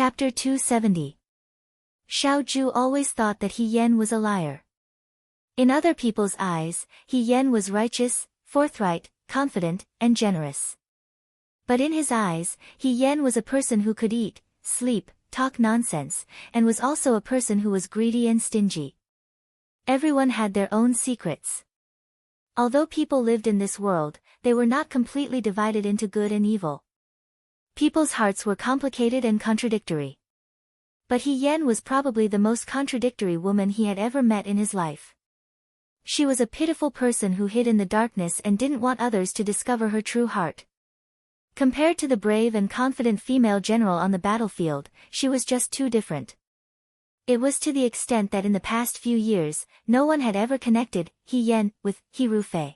Chapter 270. Xiao Zhu always thought that He Yan was a liar. In other people's eyes, He Yan was righteous, forthright, confident, and generous. But in his eyes, He Yan was a person who could eat, sleep, talk nonsense, and was also a person who was greedy and stingy. Everyone had their own secrets. Although people lived in this world, they were not completely divided into good and evil. People's hearts were complicated and contradictory. But He Yan was probably the most contradictory woman he had ever met in his life. She was a pitiful person who hid in the darkness and didn't want others to discover her true heart. Compared to the brave and confident female general on the battlefield, she was just too different. It was to the extent that in the past few years, no one had ever connected He Yan with He Rufei.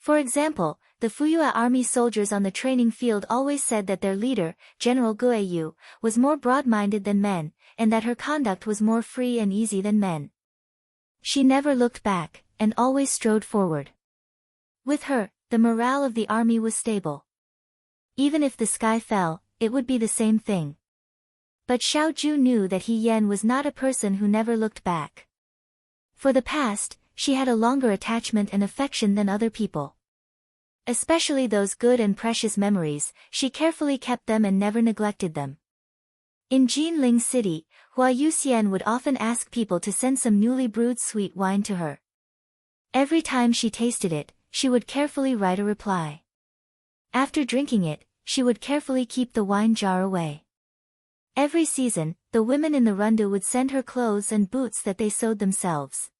For example, the Fuyue army soldiers on the training field always said that their leader, General Guiyu, was more broad-minded than men, and that her conduct was more free and easy than men. She never looked back, and always strode forward. With her, the morale of the army was stable. Even if the sky fell, it would be the same thing. But Xiao Zhu knew that He Yan was not a person who never looked back. For the past, she had a longer attachment and affection than other people. Especially those good and precious memories, she carefully kept them and never neglected them. In Jinling City, Hua Yuxian would often ask people to send some newly brewed sweet wine to her. Every time she tasted it, she would carefully write a reply. After drinking it, she would carefully keep the wine jar away. Every season, the women in the rundu would send her clothes and boots that they sewed themselves.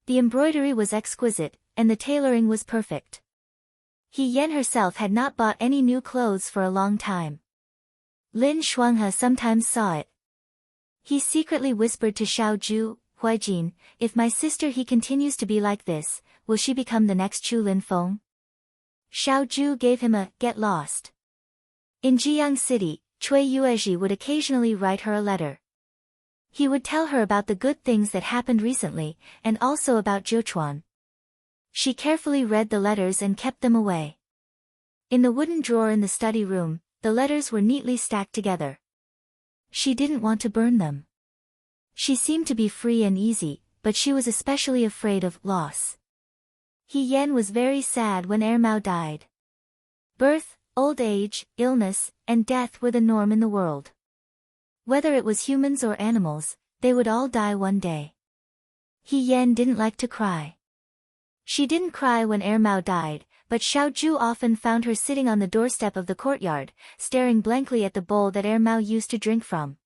The embroidery was exquisite, and the tailoring was perfect. He Yan herself had not bought any new clothes for a long time. Lin Shuanghe sometimes saw it. He secretly whispered to Xiao Zhu, Huijin, if my sister he continues to be like this, will she become the next Chu Lin Feng? Xiao Zhu gave him a get lost. In Jiang City, Cui Yuezhi would occasionally write her a letter. He would tell her about the good things that happened recently, and also about Zhouchuan. She carefully read the letters and kept them away. In the wooden drawer in the study room, the letters were neatly stacked together. She didn't want to burn them. She seemed to be free and easy, but she was especially afraid of loss. He Yan was very sad when Mao died. Birth, old age, illness, and death were the norm in the world. Whether it was humans or animals, they would all die one day. He Yan didn't like to cry. She didn't cry when Mao died, but Xiao Zhu often found her sitting on the doorstep of the courtyard, staring blankly at the bowl that Mao used to drink from.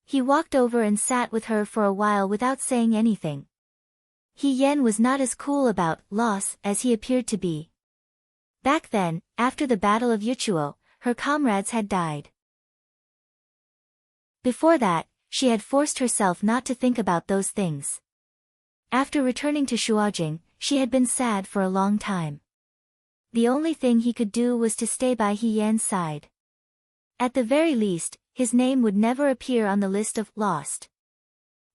He walked over and sat with her for a while without saying anything. He Yan was not as cool about loss as he appeared to be. Back then, after the Battle of Yuchuo, her comrades had died. Before that, she had forced herself not to think about those things. After returning to Shuojing, she had been sad for a long time. The only thing he could do was to stay by He Yan's side. At the very least, his name would never appear on the list of lost.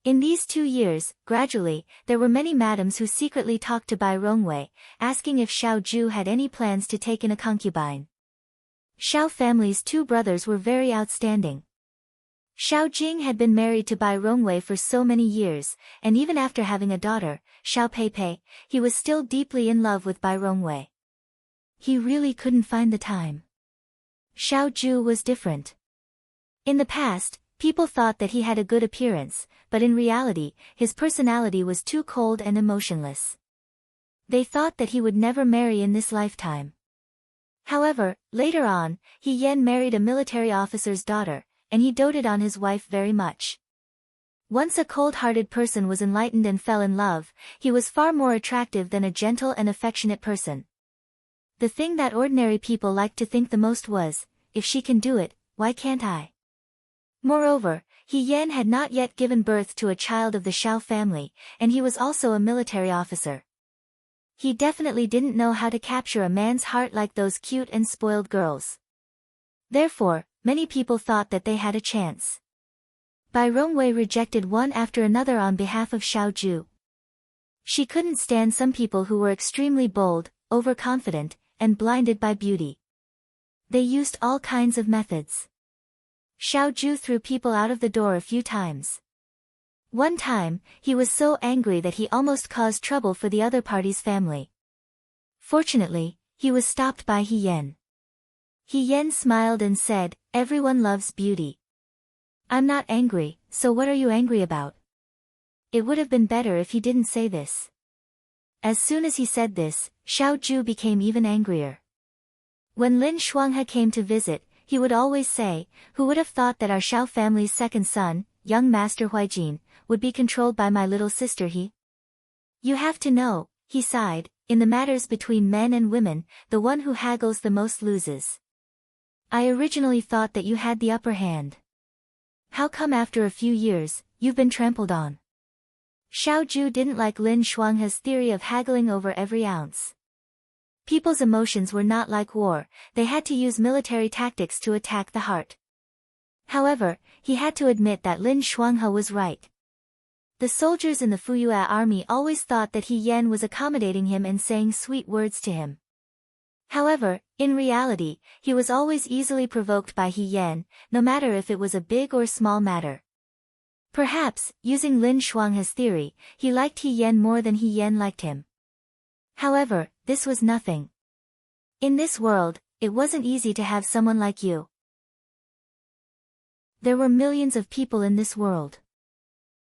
In these 2 years, gradually, there were many madams who secretly talked to Bai Rongwei, asking if Xiao Zhu had any plans to take in a concubine. Xiao family's 2 brothers were very outstanding. Xiao Jing had been married to Bai Rongwei for so many years, and even after having a daughter, Xiao Peipei, he was still deeply in love with Bai Rongwei. He really couldn't find the time. Xiao Zhu was different. In the past, people thought that he had a good appearance, but in reality, his personality was too cold and emotionless. They thought that he would never marry in this lifetime. However, later on, He Yan married a military officer's daughter, and he doted on his wife very much. Once a cold-hearted person was enlightened and fell in love, he was far more attractive than a gentle and affectionate person. The thing that ordinary people liked to think the most was, if she can do it, why can't I? Moreover, He Yan had not yet given birth to a child of the Xiao family, and he was also a military officer. He definitely didn't know how to capture a man's heart like those cute and spoiled girls. Therefore, many people thought that they had a chance. Bai Rongwei rejected one after another on behalf of Xiao Zhu. She couldn't stand some people who were extremely bold, overconfident, and blinded by beauty. They used all kinds of methods. Xiaoju threw people out of the door a few times. One time, he was so angry that he almost caused trouble for the other party's family. Fortunately, he was stopped by He Yan. He Yan smiled and said, "Everyone loves beauty. I'm not angry, so what are you angry about?" It would have been better if he didn't say this. As soon as he said this, Xiaoju became even angrier. When Lin Shuanghe came to visit, he would always say, "Who would have thought that our Xiao family's second son, young Master Huijin, would be controlled by my little sister He? You have to know," he sighed, "in the matters between men and women, the one who haggles the most loses. I originally thought that you had the upper hand. How come after a few years, you've been trampled on?" Xiaoju didn't like Lin Shuanghe's theory of haggling over every ounce. People's emotions were not like war, they had to use military tactics to attack the heart. However, he had to admit that Lin Shuanghe was right. The soldiers in the Fuyue army always thought that He Yan was accommodating him and saying sweet words to him. However, in reality, he was always easily provoked by He Yan, no matter if it was a big or small matter. Perhaps, using Lin Shuanghe's theory, he liked He Yan more than He Yan liked him. However, this was nothing. In this world, it wasn't easy to have someone like you. There were millions of people in this world.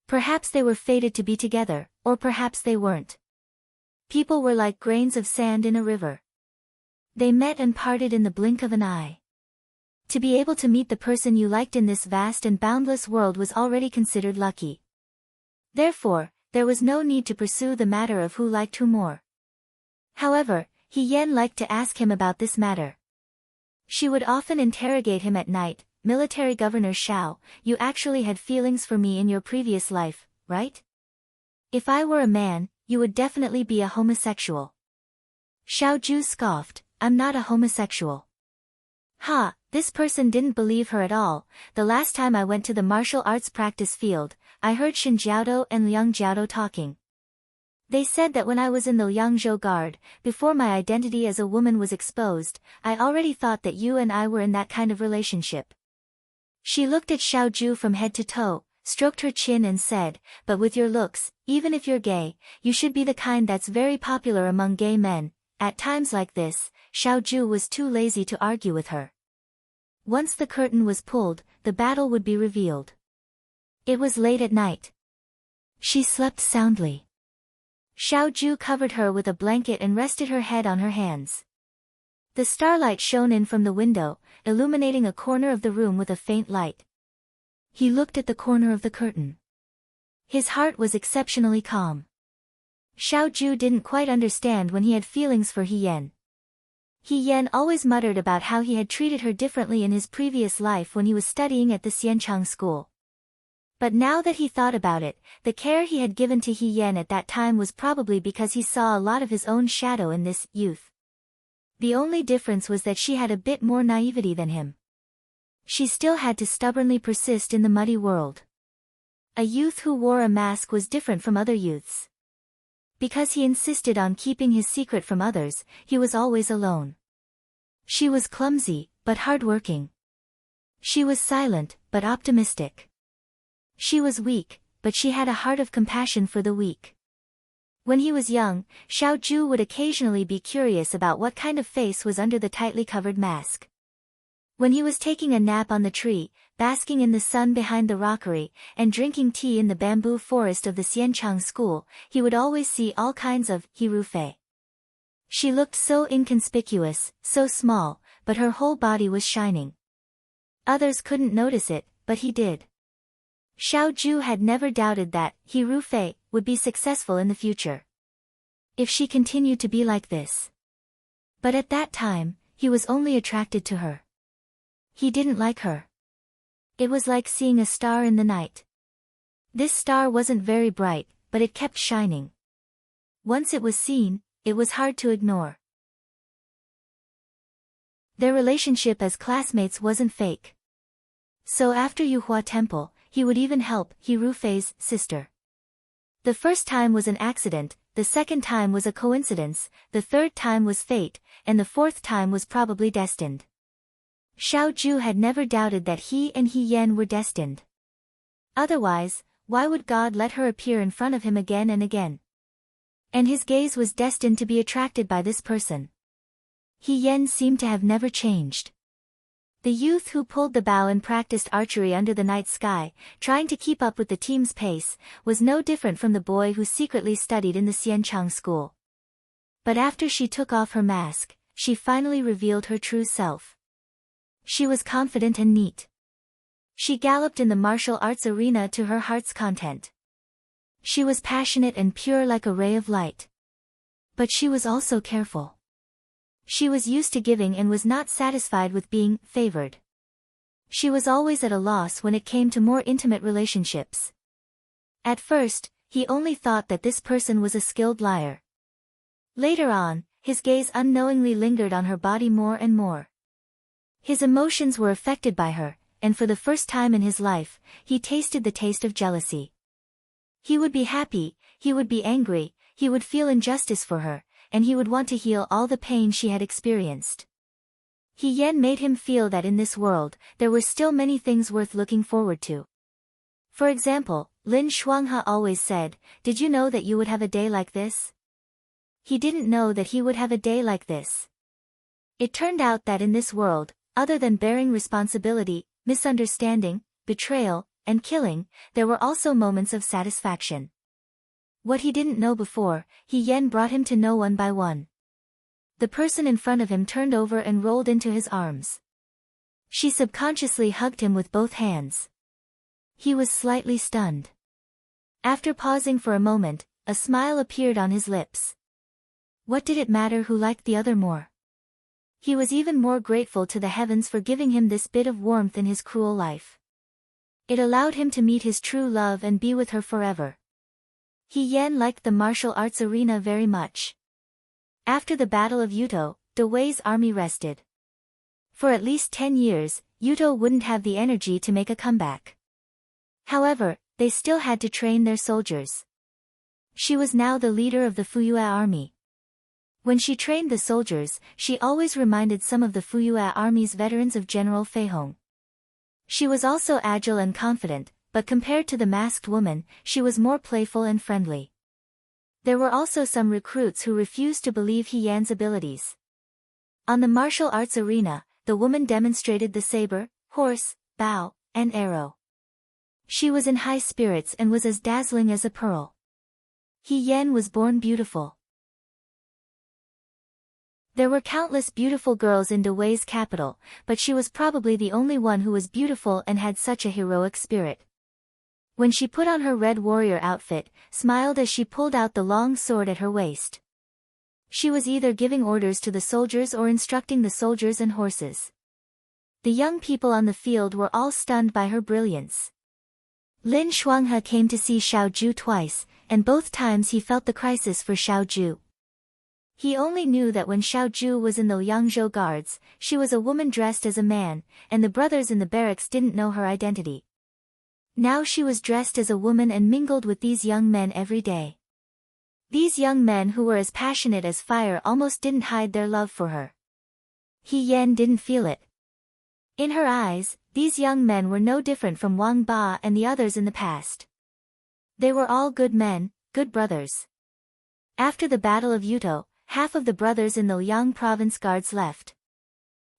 Perhaps they were fated to be together, or perhaps they weren't. People were like grains of sand in a river. They met and parted in the blink of an eye. To be able to meet the person you liked in this vast and boundless world was already considered lucky. Therefore, there was no need to pursue the matter of who liked who more. However, He Yan liked to ask him about this matter. She would often interrogate him at night, "Military Governor Xiao, you actually had feelings for me in your previous life, right? If I were a man, you would definitely be a homosexual." Xiaoju scoffed, "I'm not a homosexual." Ha, this person didn't believe her at all. The last time I went to the martial arts practice field, I heard Shin Jiaodo and Liang Jiaodo talking. They said that when I was in the Liangzhou Guard, before my identity as a woman was exposed, I already thought that you and I were in that kind of relationship. She looked at Xiaoju from head to toe, stroked her chin and said, "But with your looks, even if you're gay, you should be the kind that's very popular among gay men." At times like this, Xiaoju was too lazy to argue with her. Once the curtain was pulled, the battle would be revealed. It was late at night. She slept soundly. Xiaoju covered her with a blanket and rested her head on her hands. The starlight shone in from the window, illuminating a corner of the room with a faint light. He looked at the corner of the curtain. His heart was exceptionally calm. Xiaoju didn't quite understand when he had feelings for He Yan. He Yan always muttered about how he had treated her differently in his previous life when he was studying at the Xianchang school. But now that he thought about it, the care he had given to He Yan at that time was probably because he saw a lot of his own shadow in this youth. The only difference was that she had a bit more naivety than him. She still had to stubbornly persist in the muddy world. A youth who wore a mask was different from other youths. Because he insisted on keeping his secret from others, he was always alone. She was clumsy, but hardworking. She was silent, but optimistic. She was weak, but she had a heart of compassion for the weak. When he was young, Xiaoju would occasionally be curious about what kind of face was under the tightly covered mask. When he was taking a nap on the tree, basking in the sun behind the rockery, and drinking tea in the bamboo forest of the Xianchang school, he would always see all kinds of Hirufei. She looked so inconspicuous, so small, but her whole body was shining. Others couldn't notice it, but he did. Xiaoju had never doubted that Hirufei would be successful in the future. If she continued to be like this. But at that time, he was only attracted to her. He didn't like her. It was like seeing a star in the night. This star wasn't very bright, but it kept shining. Once it was seen, it was hard to ignore. Their relationship as classmates wasn't fake. So after Yuhua Temple, he would even help Hirufei's sister. The first time was an accident, the second time was a coincidence, the third time was fate, and the fourth time was probably destined. Xiaoju had never doubted that he and He Yan were destined. Otherwise, why would God let her appear in front of him again and again? And his gaze was destined to be attracted by this person. He Yan seemed to have never changed. The youth who pulled the bow and practiced archery under the night sky, trying to keep up with the team's pace, was no different from the boy who secretly studied in the Xianchang school. But after she took off her mask, she finally revealed her true self. She was confident and neat. She galloped in the martial arts arena to her heart's content. She was passionate and pure like a ray of light. But she was also careful. She was used to giving and was not satisfied with being favored. She was always at a loss when it came to more intimate relationships. At first, he only thought that this person was a skilled liar. Later on, his gaze unknowingly lingered on her body more and more. His emotions were affected by her, and for the first time in his life, he tasted the taste of jealousy. He would be happy, he would be angry, he would feel injustice for her, and he would want to heal all the pain she had experienced. He Yan made him feel that in this world, there were still many things worth looking forward to. For example, Lin Shuanghe always said, "Did you know that you would have a day like this?" He didn't know that he would have a day like this. It turned out that in this world, other than bearing responsibility, misunderstanding, betrayal, and killing, there were also moments of satisfaction. What he didn't know before, He Yan brought him to know one by one. The person in front of him turned over and rolled into his arms. She subconsciously hugged him with both hands. He was slightly stunned. After pausing for a moment, a smile appeared on his lips. What did it matter who liked the other more? He was even more grateful to the heavens for giving him this bit of warmth in his cruel life. It allowed him to meet his true love and be with her forever. He Yan liked the martial arts arena very much. After the Battle of Yuto, De Wei's army rested. For at least 10 years, Yuto wouldn't have the energy to make a comeback. However, they still had to train their soldiers. She was now the leader of the Fuyue army. When she trained the soldiers, she always reminded some of the Fuyue army's veterans of General Fei Hong. She was also agile and confident, but compared to the masked woman, she was more playful and friendly. There were also some recruits who refused to believe He Yan's abilities. On the martial arts arena, the woman demonstrated the saber, horse, bow, and arrow. She was in high spirits and was as dazzling as a pearl. He Yan was born beautiful. There were countless beautiful girls in De Wei's capital, but she was probably the only one who was beautiful and had such a heroic spirit. When she put on her red warrior outfit, smiled as she pulled out the long sword at her waist. She was either giving orders to the soldiers or instructing the soldiers and horses. The young people on the field were all stunned by her brilliance. Lin Shuanghe came to see Xiaoju twice, and both times he felt the crisis for Xiaoju. He only knew that when Xiaoju was in the Yangzhou Guards, she was a woman dressed as a man, and the brothers in the barracks didn't know her identity. Now she was dressed as a woman and mingled with these young men every day. These young men who were as passionate as fire almost didn't hide their love for her. He Yan didn't feel it. In her eyes, these young men were no different from Wang Ba and the others in the past. They were all good men, good brothers. After the Battle of Yuto, half of the brothers in the Liang province guards left.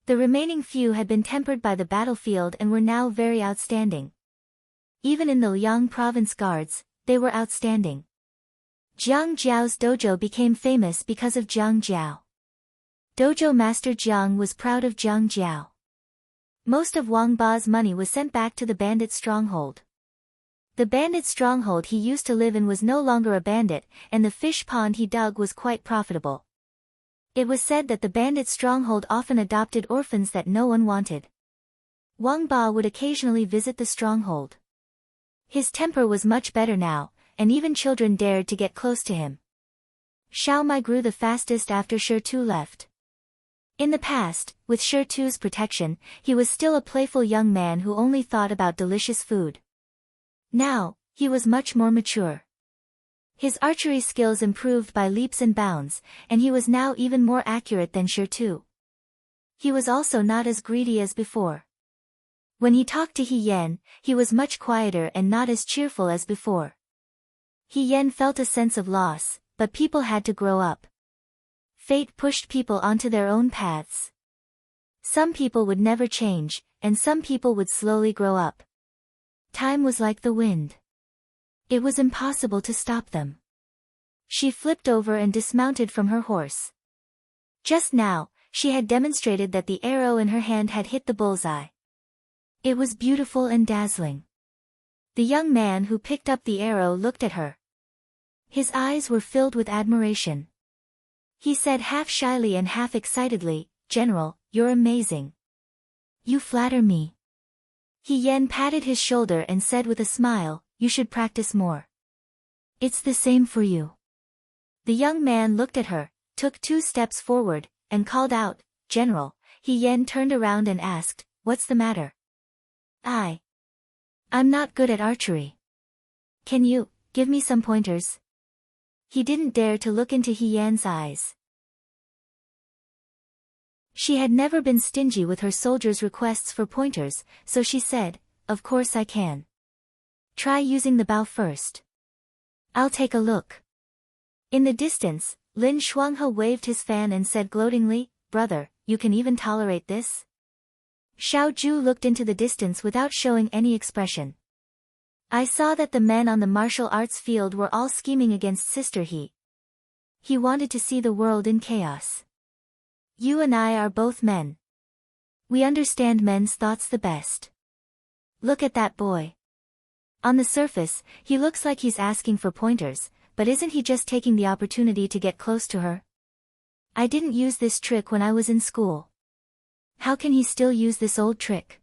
The remaining few had been tempered by the battlefield and were now very outstanding. Even in the Liang province guards, they were outstanding. Jiang Jiao's dojo became famous because of Jiang Jiao. Dojo Master Jiang was proud of Jiang Jiao. Most of Wang Ba's money was sent back to the bandit stronghold. The bandit stronghold he used to live in was no longer a bandit, and the fish pond he dug was quite profitable. It was said that the bandit stronghold often adopted orphans that no one wanted. Wang Ba would occasionally visit the stronghold. His temper was much better now, and even children dared to get close to him. Xiao Mai grew the fastest after Shi Tu left. In the past, with Shi Tu's protection, he was still a playful young man who only thought about delicious food. Now, he was much more mature. His archery skills improved by leaps and bounds, and he was now even more accurate than Shi Tu. He was also not as greedy as before. When he talked to He Yan, he was much quieter and not as cheerful as before. He Yan felt a sense of loss, but people had to grow up. Fate pushed people onto their own paths. Some people would never change, and some people would slowly grow up. Time was like the wind. It was impossible to stop them. She flipped over and dismounted from her horse. Just now, she had demonstrated that the arrow in her hand had hit the bullseye. It was beautiful and dazzling. The young man who picked up the arrow looked at her. His eyes were filled with admiration. He said half shyly and half excitedly, "General, you're amazing. You flatter me." He Yan patted his shoulder and said with a smile, "You should practice more. It's the same for you." The young man looked at her, took 2 steps forward, and called out, "General." He Yan turned around and asked, "What's the matter?" I'm not good at archery. Can you give me some pointers?" He didn't dare to look into He Yan's eyes. She had never been stingy with her soldiers' requests for pointers, so she said, "Of course I can. Try using the bow first. I'll take a look." In the distance, Lin Shuanghe waved his fan and said gloatingly, "Brother, you can even tolerate this?" Xiao Zhu looked into the distance without showing any expression. "I saw that the men on the martial arts field were all scheming against Sister He. He wanted to see the world in chaos. You and I are both men. We understand men's thoughts the best. Look at that boy. On the surface, he looks like he's asking for pointers, but isn't he just taking the opportunity to get close to her? I didn't use this trick when I was in school. How can he still use this old trick?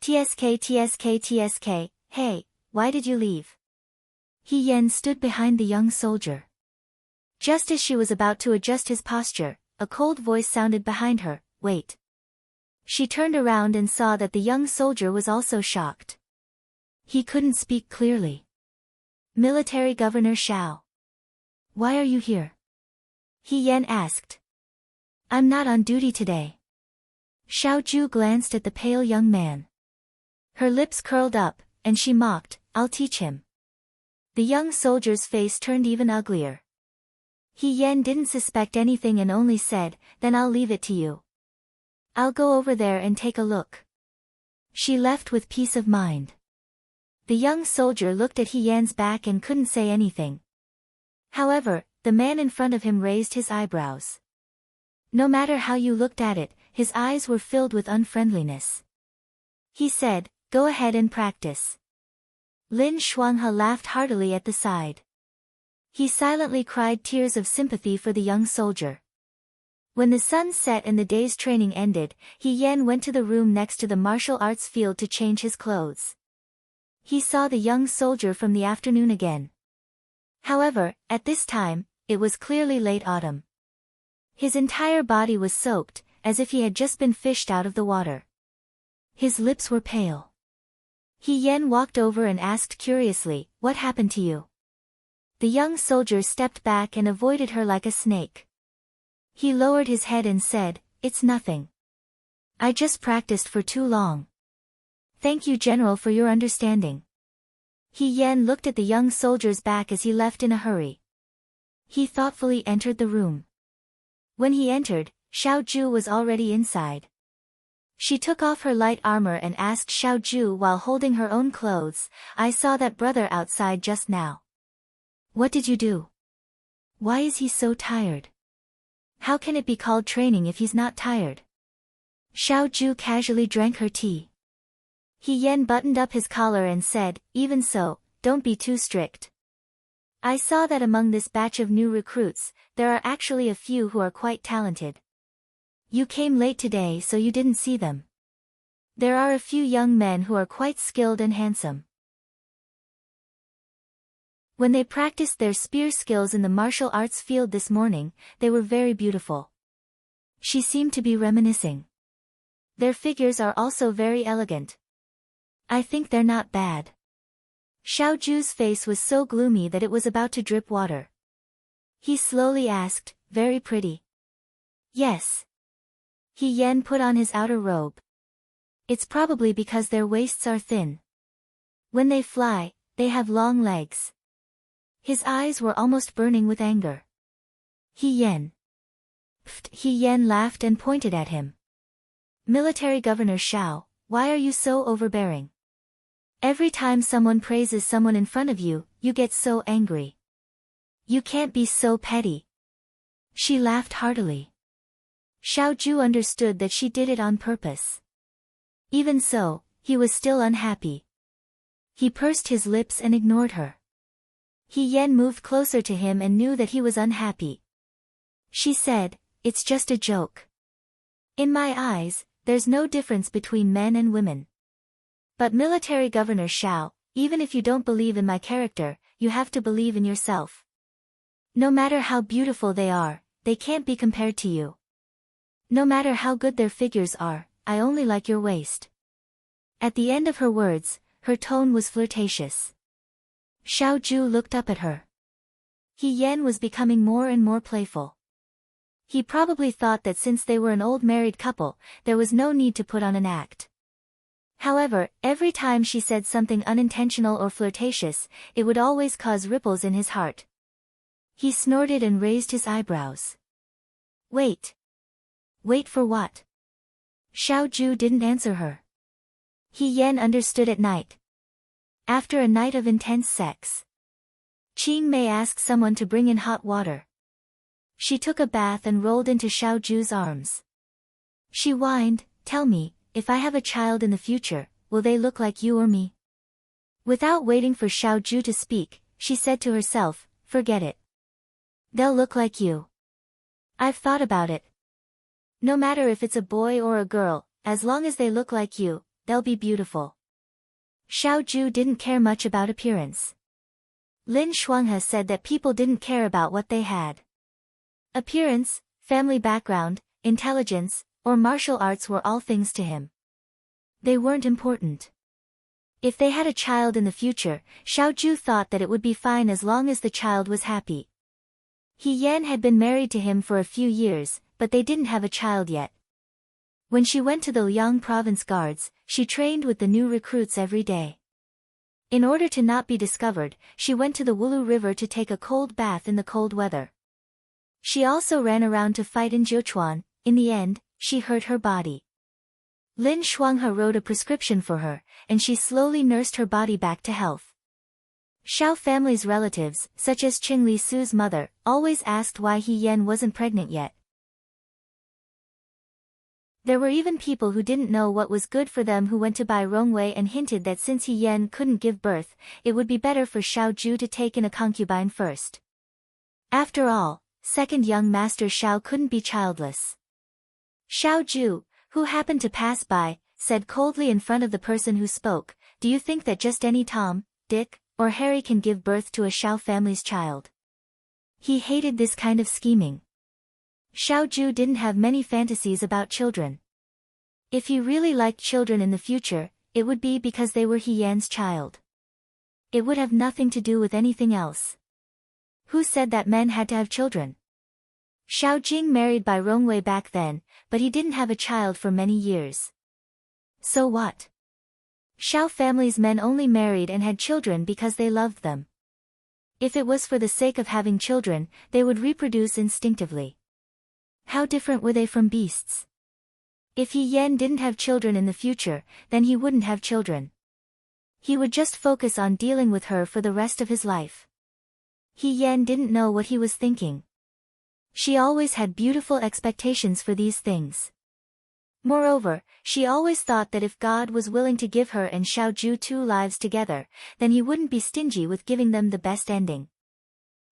TSK, hey, why did you leave?" He Yan stood behind the young soldier. Just as she was about to adjust his posture, a cold voice sounded behind her, "Wait." She turned around and saw that the young soldier was also shocked. He couldn't speak clearly. "Military Governor Xiao. Why are you here?" He Yan asked. "I'm not on duty today." Xiao Zhu glanced at the pale young man. Her lips curled up, and she mocked, "I'll teach him." The young soldier's face turned even uglier. He Yan didn't suspect anything and only said, "Then I'll leave it to you. I'll go over there and take a look." She left with peace of mind. The young soldier looked at He Yan's back and couldn't say anything. However, the man in front of him raised his eyebrows. No matter how you looked at it, his eyes were filled with unfriendliness. He said, "Go ahead and practice." Lin Shuanghe laughed heartily at the side. He silently cried tears of sympathy for the young soldier. When the sun set and the day's training ended, He Yan went to the room next to the martial arts field to change his clothes. He saw the young soldier from the afternoon again. However, at this time, it was clearly late autumn. His entire body was soaked, as if he had just been fished out of the water. His lips were pale. He Yan walked over and asked curiously, "What happened to you?" The young soldier stepped back and avoided her like a snake. He lowered his head and said, "It's nothing. I just practiced for too long. Thank you, General, for your understanding." He Yan looked at the young soldier's back as he left in a hurry. He thoughtfully entered the room. When he entered, Xiao Zhu was already inside. She took off her light armor and asked Xiao Zhu while holding her own clothes, "I saw that brother outside just now. What did you do? Why is he so tired? How can it be called training if he's not tired?" Xiao Zhu casually drank her tea. He Yan buttoned up his collar and said, "Even so, don't be too strict. I saw that among this batch of new recruits, there are actually a few who are quite talented. You came late today so you didn't see them. There are a few young men who are quite skilled and handsome." When they practiced their spear skills in the martial arts field this morning, they were very beautiful. She seemed to be reminiscing. Their figures are also very elegant. I think they're not bad. Xiao Zhu's face was so gloomy that it was about to drip water. He slowly asked, "Very pretty?" "Yes." He Yan put on his outer robe. It's probably because their waists are thin. When they fly, they have long legs. His eyes were almost burning with anger. He Yan. Pfft, He Yan laughed and pointed at him. Military Governor Shao, why are you so overbearing? Every time someone praises someone in front of you, you get so angry. You can't be so petty. She laughed heartily. Xiaoju understood that she did it on purpose. Even so, he was still unhappy. He pursed his lips and ignored her. He Yan moved closer to him and knew that he was unhappy. She said, "It's just a joke. In my eyes, there's no difference between men and women. But Military Governor Shao, even if you don't believe in my character, you have to believe in yourself. No matter how beautiful they are, they can't be compared to you. No matter how good their figures are, I only like your waist." At the end of her words, her tone was flirtatious. Xiaoju looked up at her. He Yan was becoming more and more playful. He probably thought that since they were an old married couple, there was no need to put on an act. However, every time she said something unintentional or flirtatious, it would always cause ripples in his heart. He snorted and raised his eyebrows. Wait. Wait for what? Xiaoju didn't answer her. He Yan understood at night. After a night of intense sex, Qing may ask someone to bring in hot water. She took a bath and rolled into Xiaoju's arms. She whined, "Tell me, if I have a child in the future, will they look like you or me?" Without waiting for Xiaoju to speak, she said to herself, "Forget it. They'll look like you. I've thought about it. No matter if it's a boy or a girl, as long as they look like you, they'll be beautiful." Xiaoju didn't care much about appearance. Lin Shuanghe said that people didn't care about what they had. Appearance, family background, intelligence, or martial arts were all things to him. They weren't important. If they had a child in the future, Xiaoju thought that it would be fine as long as the child was happy. He Yan had been married to him for a few years, but they didn't have a child yet. When she went to the Liang Province Guards, she trained with the new recruits every day. In order to not be discovered, she went to the Wulu River to take a cold bath in the cold weather. She also ran around to fight in Jiuquan. In the end, she hurt her body. Lin Shuanghe wrote a prescription for her, and she slowly nursed her body back to health. Shao family's relatives, such as Qing Li Su's mother, always asked why He Yan wasn't pregnant yet. There were even people who didn't know what was good for them who went to buy Rongwei and hinted that since He Yan couldn't give birth, it would be better for Xiaoju to take in a concubine first. After all, second young master Shao couldn't be childless. Xiaoju, who happened to pass by, said coldly in front of the person who spoke, "Do you think that just any Tom, Dick, or Harry can give birth to a Shao family's child?" He hated this kind of scheming. Xiaoju didn't have many fantasies about children. If he really liked children in the future, it would be because they were He Yan's child. It would have nothing to do with anything else. Who said that men had to have children? Xiao Jing married by Rongwei back then, but he didn't have a child for many years. So what? Shao family's men only married and had children because they loved them. If it was for the sake of having children, they would reproduce instinctively. How different were they from beasts? If He Yan didn't have children in the future, then he wouldn't have children. He would just focus on dealing with her for the rest of his life. He Yan didn't know what he was thinking. She always had beautiful expectations for these things. Moreover, she always thought that if God was willing to give her and Xiaoju 2 lives together, then he wouldn't be stingy with giving them the best ending.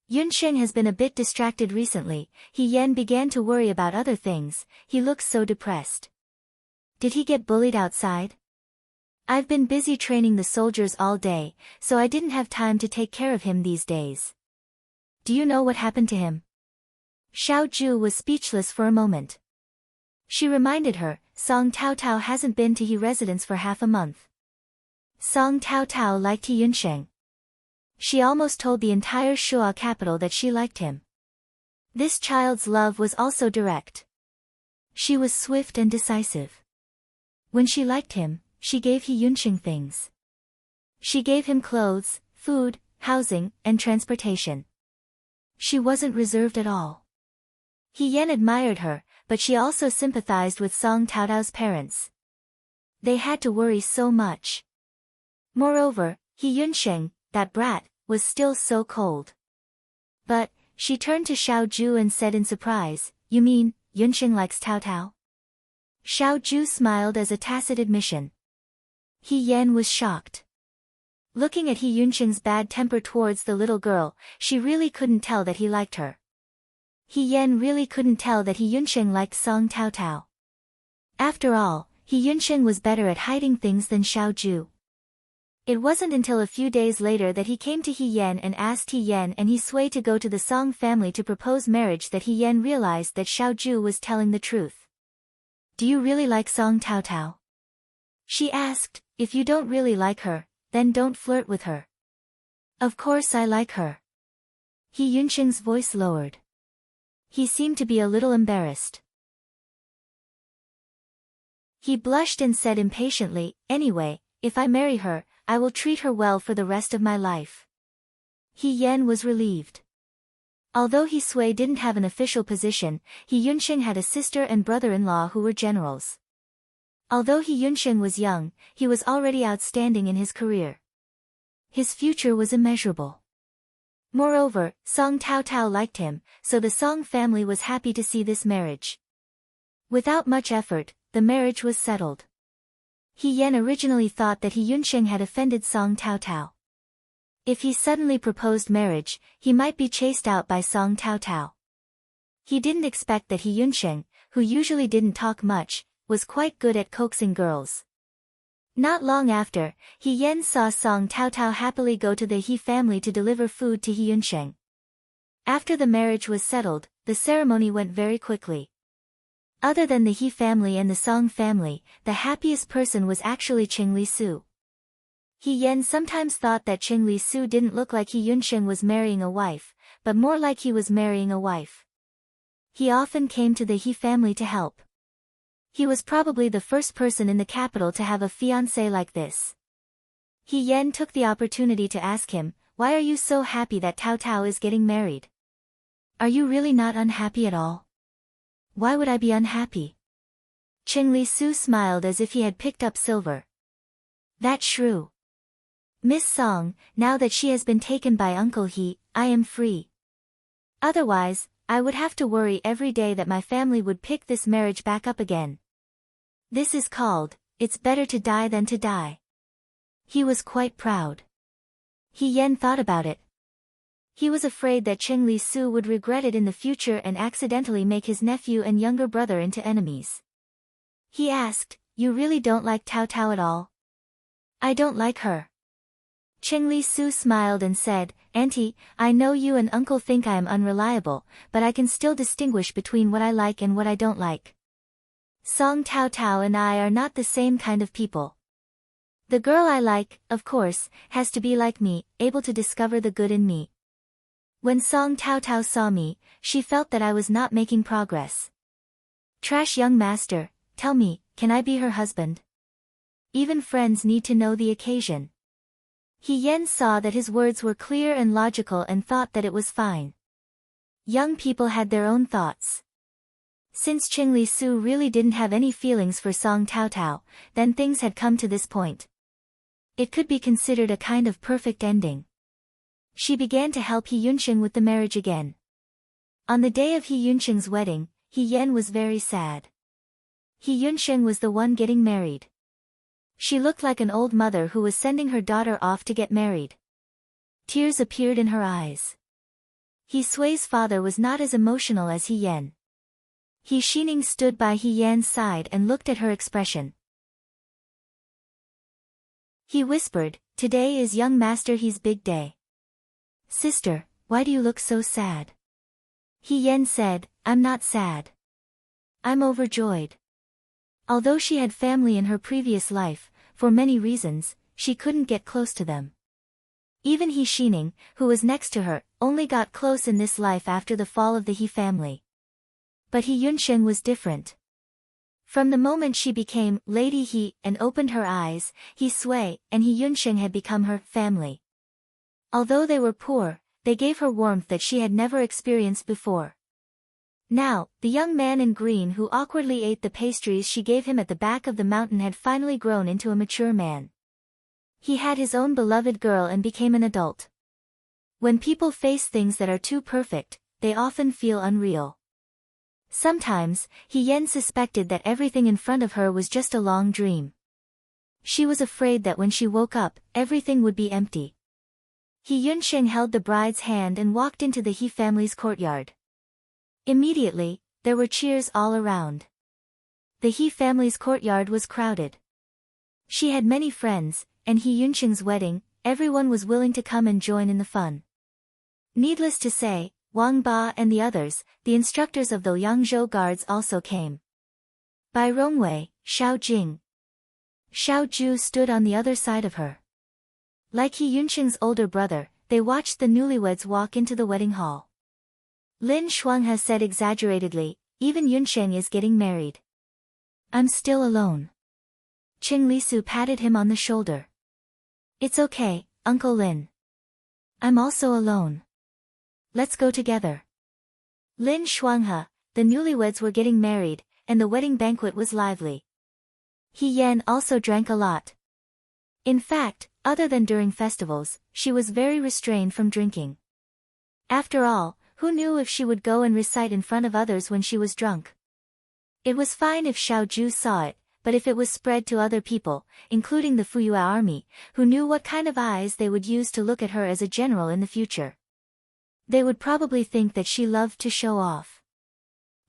Yunsheng has been a bit distracted recently. He Yan began to worry about other things. He looks so depressed. Did he get bullied outside? I've been busy training the soldiers all day, so I didn't have time to take care of him these days. Do you know what happened to him? Xiaoju was speechless for a moment. She reminded her, Song Tao Tao hasn't been to He residence for half a month. Song Tao Tao liked He Yunsheng. She almost told the entire Shuo capital that she liked him. This child's love was also direct. She was swift and decisive. When she liked him, she gave He Yunqing things. She gave him clothes, food, housing, and transportation. She wasn't reserved at all. He Yan admired her, but she also sympathized with Song Taotao's parents. They had to worry so much. Moreover, He Yunqing, that brat, was still so cold. But, she turned to Xiao Zhu and said in surprise, "You mean, Yunqing likes Tao Tao?" Xiao Zhu smiled as a tacit admission. He Yan was shocked. Looking at He Yunqing's bad temper towards the little girl, she really couldn't tell that he liked her. He Yan really couldn't tell that He Yunqing liked Song Tao Tao. After all, He Yunqing was better at hiding things than Xiao Zhu. It wasn't until a few days later that he came to He Yan and asked He Yan and He Sui to go to the Song family to propose marriage that He Yan realized that Xiao Zhu was telling the truth. "Do you really like Song Tao Tao?" she asked. "If you don't really like her, then don't flirt with her." "Of course I like her." He Yunqing's voice lowered. He seemed to be a little embarrassed. He blushed and said impatiently, "Anyway, if I marry her, I will treat her well for the rest of my life." He Yan was relieved. Although He Sui didn't have an official position, He Yunqing had a sister and brother-in-law who were generals. Although He Yunqing was young, he was already outstanding in his career. His future was immeasurable. Moreover, Song Tao Tao liked him, so the Song family was happy to see this marriage. Without much effort, the marriage was settled. He Yan originally thought that He Yunqing had offended Song Tao Tao. If he suddenly proposed marriage, he might be chased out by Song Tao Tao. He didn't expect that He Yunqing, who usually didn't talk much, was quite good at coaxing girls. Not long after, He Yan saw Song Tao Tao happily go to the He family to deliver food to He Yunqing. After the marriage was settled, the ceremony went very quickly. Other than the He family and the Song family, the happiest person was actually Qing Li Su. He Yan sometimes thought that Qing Li Su didn't look like He Yunqing was marrying a wife, but more like he was marrying a wife. He often came to the He family to help. He was probably the first person in the capital to have a fiancé like this. He Yan took the opportunity to ask him, "Why are you so happy that Tao Tao is getting married? Are you really not unhappy at all?" "Why would I be unhappy?" Qing Li Su smiled as if he had picked up silver. "That's true. Miss Song, now that she has been taken by Uncle He, I am free. Otherwise, I would have to worry every day that my family would pick this marriage back up again. This is called, it's better to die than to die." He was quite proud. He Yan thought about it. He was afraid that Qing Li Su would regret it in the future and accidentally make his nephew and younger brother into enemies. He asked, "You really don't like Tao Tao at all?" "I don't like her." Qing Li Su smiled and said, "Auntie, I know you and Uncle think I am unreliable, but I can still distinguish between what I like and what I don't like. Song Tao Tao and I are not the same kind of people. The girl I like, of course, has to be like me, able to discover the good in me. When Song Tao Tao saw me, she felt that I was not making progress. Trash young master, tell me, can I be her husband? Even friends need to know the occasion." He Yan saw that his words were clear and logical and thought that it was fine. Young people had their own thoughts. Since Qing Li Su really didn't have any feelings for Song Tao Tao, then things had come to this point. It could be considered a kind of perfect ending. She began to help He Yunqing with the marriage again. On the day of He Yunqing's wedding, He Yan was very sad. He Yunqing was the one getting married. She looked like an old mother who was sending her daughter off to get married. Tears appeared in her eyes. He Sui's father was not as emotional as He Yan. He Xining stood by He Yan's side and looked at her expression. He whispered, "Today is young master He's big day. Sister, why do you look so sad?" He Yan said, "I'm not sad. I'm overjoyed." Although she had family in her previous life, for many reasons, she couldn't get close to them. Even He Xining, who was next to her, only got close in this life after the fall of the He family. But He Yunqing was different. From the moment she became Lady He and opened her eyes, He Sui and He Yunsheng had become her family. Although they were poor, they gave her warmth that she had never experienced before. Now, the young man in green who awkwardly ate the pastries she gave him at the back of the mountain had finally grown into a mature man. He had his own beloved girl and became an adult. When people face things that are too perfect, they often feel unreal. Sometimes, He Yen suspected that everything in front of her was just a long dream. She was afraid that when she woke up, everything would be empty. He Yunsheng held the bride's hand and walked into the He family's courtyard. Immediately, there were cheers all around. The He family's courtyard was crowded. She had many friends, and He Yunsheng's wedding, everyone was willing to come and join in the fun. Needless to say, Wang Ba and the others, the instructors of the Yangzhou guards also came. By Rongwei, Xiao Jing. Xiao Ju stood on the other side of her. Like He Yunsheng's older brother, they watched the newlyweds walk into the wedding hall. Lin Shuanghe said exaggeratedly, even Yunsheng is getting married. I'm still alone. Qing Lisu patted him on the shoulder. It's okay, Uncle Lin. I'm also alone. Let's go together. Lin Shuanghe, the newlyweds were getting married, and the wedding banquet was lively. He Yan also drank a lot. In fact, other than during festivals, she was very restrained from drinking. After all, who knew if she would go and recite in front of others when she was drunk? It was fine if Xiao Ju saw it, but if it was spread to other people, including the Fuyue army, who knew what kind of eyes they would use to look at her as a general in the future? They would probably think that she loved to show off.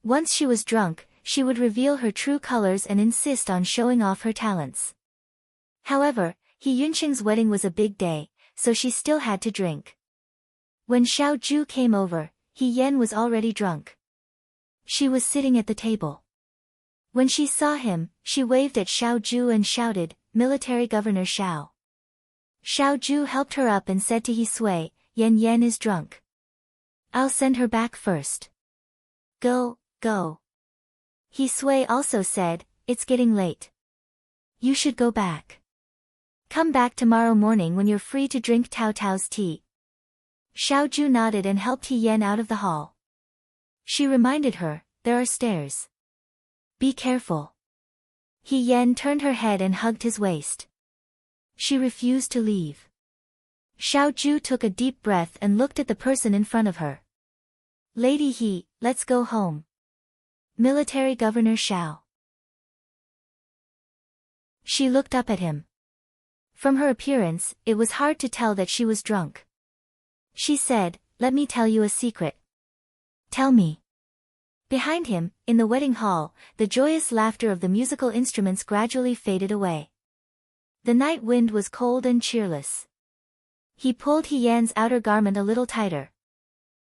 Once she was drunk, she would reveal her true colors and insist on showing off her talents. However, He Yunsheng's wedding was a big day, so she still had to drink. When Xiao Ju came over, He Yen was already drunk. She was sitting at the table. When she saw him, she waved at Xiao Ju and shouted, "Military Governor Xiao." Xiao Ju helped her up and said to He Sui, "Yen Yen is drunk. I'll send her back first." Go. He Sui also said, "It's getting late. You should go back. Come back tomorrow morning when you're free to drink Tao Tao's tea." Xiao Ju nodded and helped He Yen out of the hall. She reminded her, "There are stairs. Be careful." He Yen turned her head and hugged his waist. She refused to leave. Xiao Ju took a deep breath and looked at the person in front of her. "Lady He, let's go home." Military Governor Xiao. She looked up at him. From her appearance, it was hard to tell that she was drunk. She said, "Let me tell you a secret." "Tell me." Behind him, in the wedding hall, the joyous laughter of the musical instruments gradually faded away. The night wind was cold and cheerless. He pulled He Yan's outer garment a little tighter.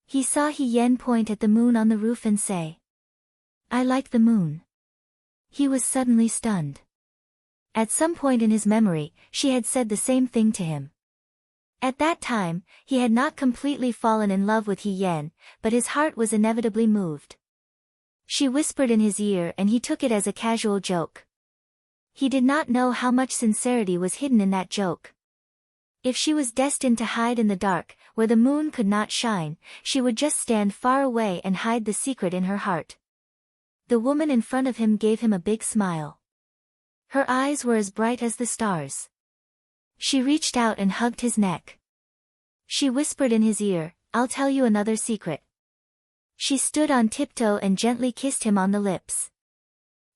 He saw He Yan point at the moon on the roof and say, "I like the moon." He was suddenly stunned. At some point in his memory, she had said the same thing to him. At that time, he had not completely fallen in love with He Yan, but his heart was inevitably moved. She whispered in his ear and he took it as a casual joke. He did not know how much sincerity was hidden in that joke. If she was destined to hide in the dark, where the moon could not shine, she would just stand far away and hide the secret in her heart. The woman in front of him gave him a big smile. Her eyes were as bright as the stars. She reached out and hugged his neck. She whispered in his ear, "I'll tell you another secret." She stood on tiptoe and gently kissed him on the lips.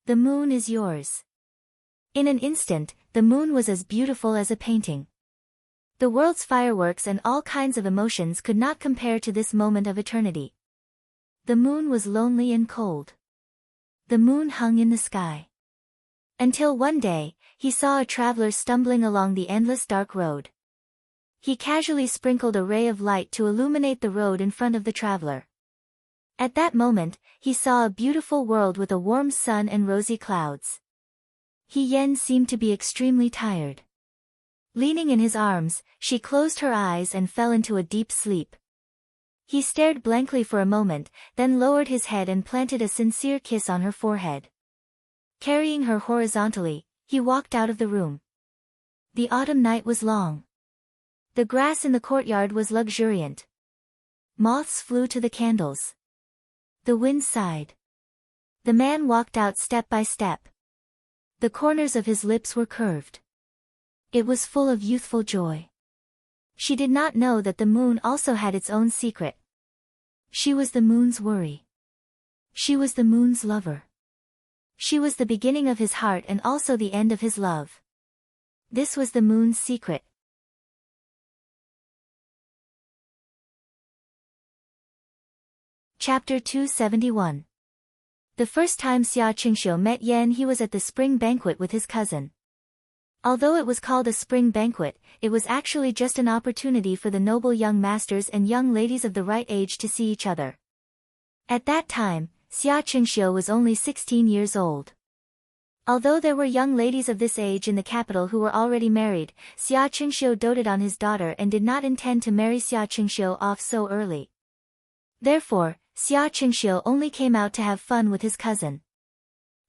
"The moon is yours." In an instant, the moon was as beautiful as a painting. The world's fireworks and all kinds of emotions could not compare to this moment of eternity. The moon was lonely and cold. The moon hung in the sky. Until one day, he saw a traveler stumbling along the endless dark road. He casually sprinkled a ray of light to illuminate the road in front of the traveler. At that moment, he saw a beautiful world with a warm sun and rosy clouds. He Yen seemed to be extremely tired. Leaning in his arms, she closed her eyes and fell into a deep sleep. He stared blankly for a moment, then lowered his head and planted a sincere kiss on her forehead. Carrying her horizontally, he walked out of the room. The autumn night was long. The grass in the courtyard was luxuriant. Moths flew to the candles. The wind sighed. The man walked out step by step. The corners of his lips were curved. It was full of youthful joy. She did not know that the moon also had its own secret. She was the moon's worry. She was the moon's lover. She was the beginning of his heart and also the end of his love. This was the moon's secret. Chapter 271. The first time Xia Qingxiu met Yan, he was at the spring banquet with his cousin. Although it was called a spring banquet, it was actually just an opportunity for the noble young masters and young ladies of the right age to see each other. At that time, Xia Qingxiu was only 16 years old. Although there were young ladies of this age in the capital who were already married, Xia Qingxiu doted on his daughter and did not intend to marry Xia Qingxiu off so early. Therefore, Xia Qingxiu only came out to have fun with his cousin.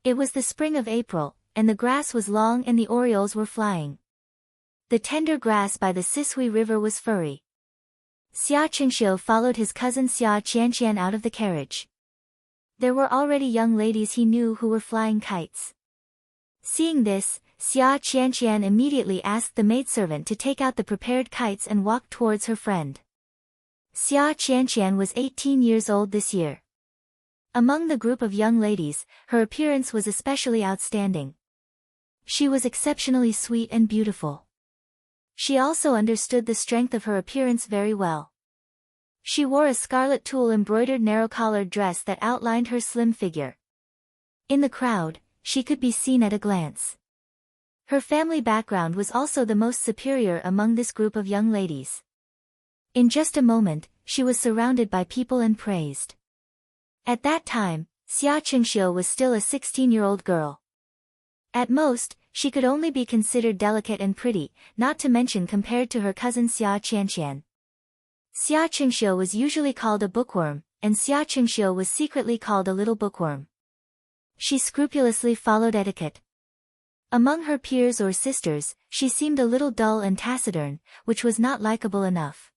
It was the spring of April, and the grass was long and the orioles were flying. The tender grass by the Sisui River was furry. Xia Qingxiu followed his cousin Xia Qianqian out of the carriage. There were already young ladies he knew who were flying kites. Seeing this, Xia Qianqian immediately asked the maidservant to take out the prepared kites and walk towards her friend. Xia Qianqian was 18 years old this year. Among the group of young ladies, her appearance was especially outstanding. She was exceptionally sweet and beautiful. She also understood the strength of her appearance very well. She wore a scarlet tulle embroidered narrow-collared dress that outlined her slim figure. In the crowd, she could be seen at a glance. Her family background was also the most superior among this group of young ladies. In just a moment, she was surrounded by people and praised. At that time, Xia Qingxiu was still a 16-year-old girl. At most, she could only be considered delicate and pretty, not to mention compared to her cousin Xia Qianqian. Xia Qingxiu was usually called a bookworm, and Xia Qingxiu was secretly called a little bookworm. She scrupulously followed etiquette. Among her peers or sisters, she seemed a little dull and taciturn, which was not likable enough.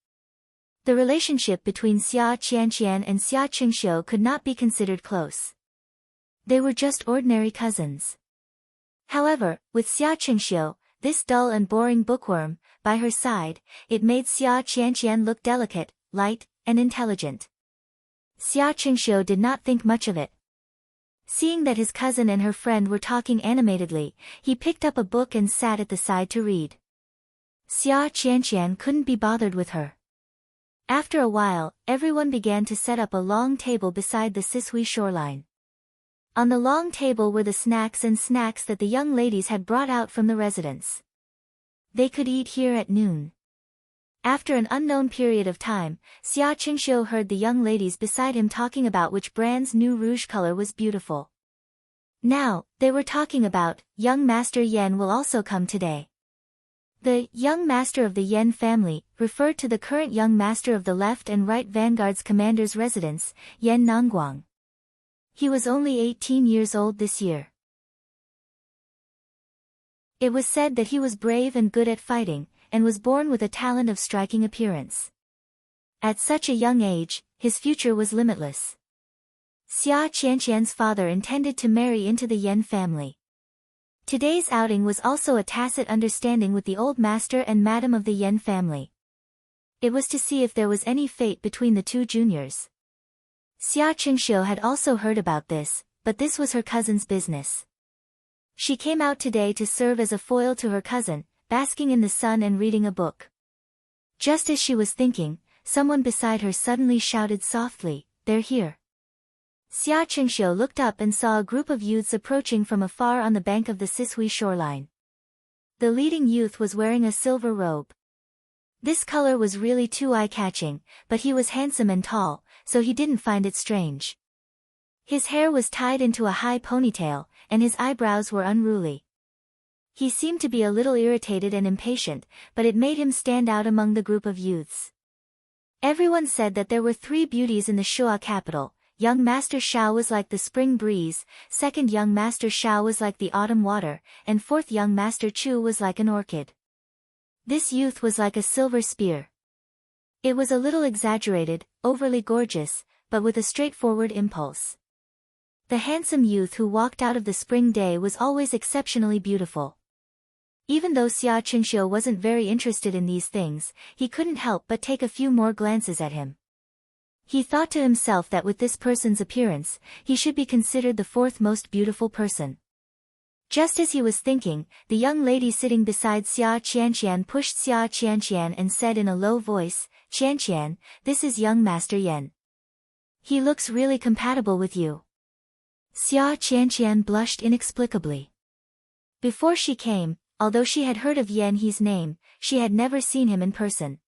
The relationship between Xia Qianqian and Xia Qingxiu could not be considered close. They were just ordinary cousins. However, with Xia Qingxiu, this dull and boring bookworm, by her side, it made Xia Qianqian look delicate, light, and intelligent. Xia Qingxiu did not think much of it. Seeing that his cousin and her friend were talking animatedly, he picked up a book and sat at the side to read. Xia Qianqian couldn't be bothered with her. After a while, everyone began to set up a long table beside the Sisui shoreline. On the long table were the snacks that the young ladies had brought out from the residence. They could eat here at noon. After an unknown period of time, Xia Qingxiu heard the young ladies beside him talking about which brand's new rouge color was beautiful. Now, they were talking about, young Master Yan will also come today. The young master of the Yan family referred to the current young master of the left and right vanguard's commander's residence, Yan Nangguang. He was only 18 years old this year. It was said that he was brave and good at fighting, and was born with a talent of striking appearance. At such a young age, his future was limitless. Xia Qianqian's father intended to marry into the Yan family. Today's outing was also a tacit understanding with the old master and madam of the Yan family. It was to see if there was any fate between the two juniors. Xia Qingxiu had also heard about this, but this was her cousin's business. She came out today to serve as a foil to her cousin, basking in the sun and reading a book. Just as she was thinking, someone beside her suddenly shouted softly, "They're here." Xia Qingxiu looked up and saw a group of youths approaching from afar on the bank of the Sisui shoreline. The leading youth was wearing a silver robe. This color was really too eye-catching, but he was handsome and tall, so he didn't find it strange. His hair was tied into a high ponytail, and his eyebrows were unruly. He seemed to be a little irritated and impatient, but it made him stand out among the group of youths. Everyone said that there were 3 beauties in the Shuo capital, young Master Xiao was like the spring breeze, second young Master Xiao was like the autumn water, and fourth young Master Chu was like an orchid. This youth was like a silver spear. It was a little exaggerated, overly gorgeous, but with a straightforward impulse. The handsome youth who walked out of the spring day was always exceptionally beautiful. Even though Xia Qingxiu wasn't very interested in these things, he couldn't help but take a few more glances at him. He thought to himself that with this person's appearance, he should be considered the fourth most beautiful person. Just as he was thinking, the young lady sitting beside Xia Qianqian pushed Xia Qianqian and said in a low voice, "Qianqian, this is young Master Yan. He looks really compatible with you." Xia Qianqian blushed inexplicably. Before she came, although she had heard of Yan He's name, she had never seen him in person.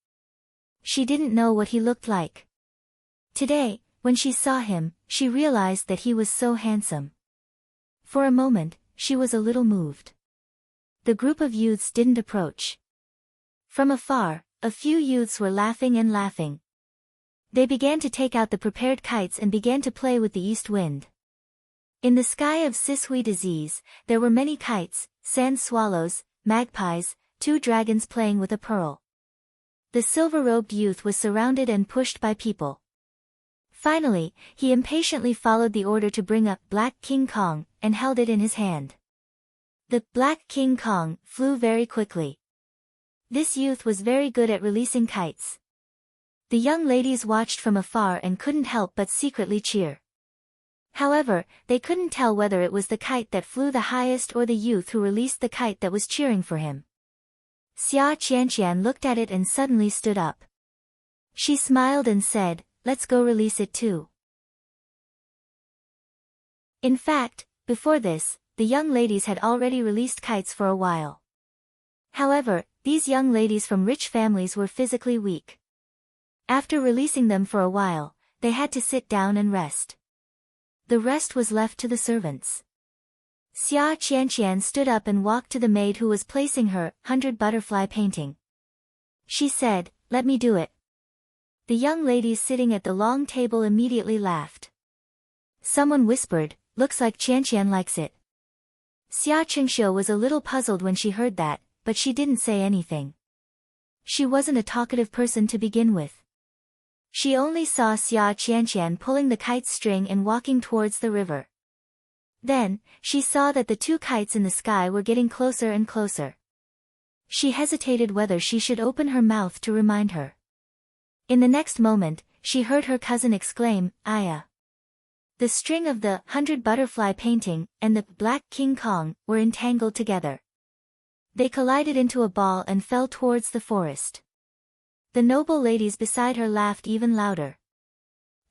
She didn't know what he looked like. Today, when she saw him, she realized that he was so handsome. For a moment, she was a little moved. The group of youths didn't approach. From afar, a few youths were laughing and laughing. They began to take out the prepared kites and began to play with the east wind. In the sky of Sishui disease, there were many kites, sand swallows, magpies, 2 dragons playing with a pearl. The silver-robed youth was surrounded and pushed by people. Finally, he impatiently followed the order to bring up Black King Kong, and held it in his hand. The Black King Kong flew very quickly. This youth was very good at releasing kites. The young ladies watched from afar and couldn't help but secretly cheer. However, they couldn't tell whether it was the kite that flew the highest or the youth who released the kite that was cheering for him. Xia Qianqian looked at it and suddenly stood up. She smiled and said, "Let's go release it too." In fact, before this, the young ladies had already released kites for a while. However, these young ladies from rich families were physically weak. After releasing them for a while, they had to sit down and rest. The rest was left to the servants. Xia Qianqian stood up and walked to the maid who was placing her 100 butterfly painting. She said, "Let me do it." The young ladies sitting at the long table immediately laughed. Someone whispered, "Looks like Qianqian likes it." Xia Qingxiu was a little puzzled when she heard that, but she didn't say anything. She wasn't a talkative person to begin with. She only saw Xia Qianqian pulling the kite's string and walking towards the river. Then, she saw that the 2 kites in the sky were getting closer and closer. She hesitated whether she should open her mouth to remind her. In the next moment, she heard her cousin exclaim, "Aya!" The string of the 100 butterfly painting and the Black King Kong were entangled together. They collided into a ball and fell towards the forest. The noble ladies beside her laughed even louder.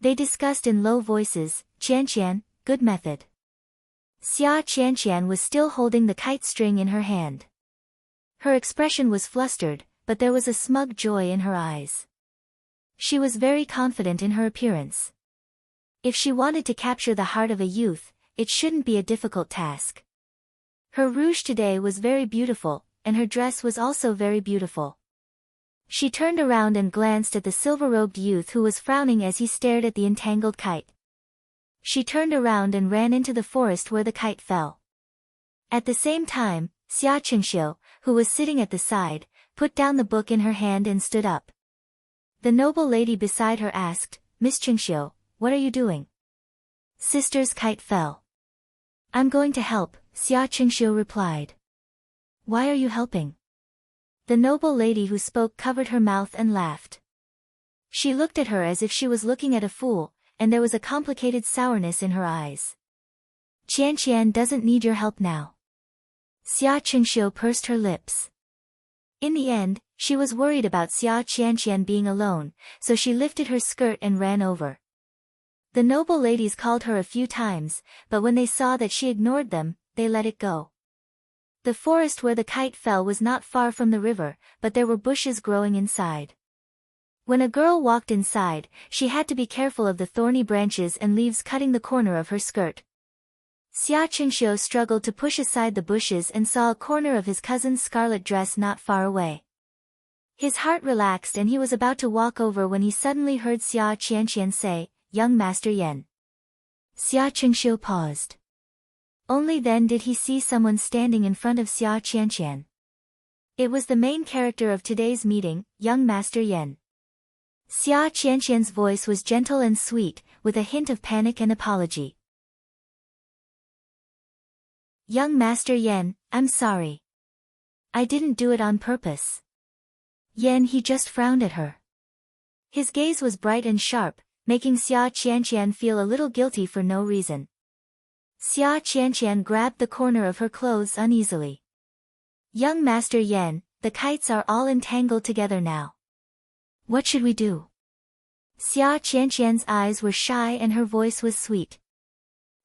They discussed in low voices, "Qianqian, good method." Xia Qianqian was still holding the kite string in her hand. Her expression was flustered, but there was a smug joy in her eyes. She was very confident in her appearance. If she wanted to capture the heart of a youth, it shouldn't be a difficult task. Her rouge today was very beautiful, and her dress was also very beautiful. She turned around and glanced at the silver-robed youth who was frowning as he stared at the entangled kite. She turned around and ran into the forest where the kite fell. At the same time, Xia Qingxiu, who was sitting at the side, put down the book in her hand and stood up. The noble lady beside her asked, "Miss Qingxiu, what are you doing?" "Sister's kite fell." "I'm going to help," Xia Qingxiu replied. "Why are you helping?" The noble lady who spoke covered her mouth and laughed. She looked at her as if she was looking at a fool, and there was a complicated sourness in her eyes. "Qianqian doesn't need your help now." Xia Qingxiu pursed her lips. In the end, she was worried about Xia Qianqian being alone, so she lifted her skirt and ran over. The noble ladies called her a few times, but when they saw that she ignored them, they let it go. The forest where the kite fell was not far from the river, but there were bushes growing inside. When a girl walked inside, she had to be careful of the thorny branches and leaves cutting the corner of her skirt. Xia Qingxiu struggled to push aside the bushes and saw a corner of his cousin's scarlet dress not far away. His heart relaxed and he was about to walk over when he suddenly heard Xia Qianqian say, "Young Master Yan." Xia Qingxiu paused. Only then did he see someone standing in front of Xia Qianqian. It was the main character of today's meeting, young Master Yan. Xia Qianqian's voice was gentle and sweet, with a hint of panic and apology. Young Master Yan, I'm sorry. I didn't do it on purpose. Yan, he just frowned at her. His gaze was bright and sharp, making Xia Qianqian feel a little guilty for no reason. Xia Qianqian grabbed the corner of her clothes uneasily. Young Master Yan, the kites are all entangled together now. What should we do? Xia Qianqian's eyes were shy and her voice was sweet.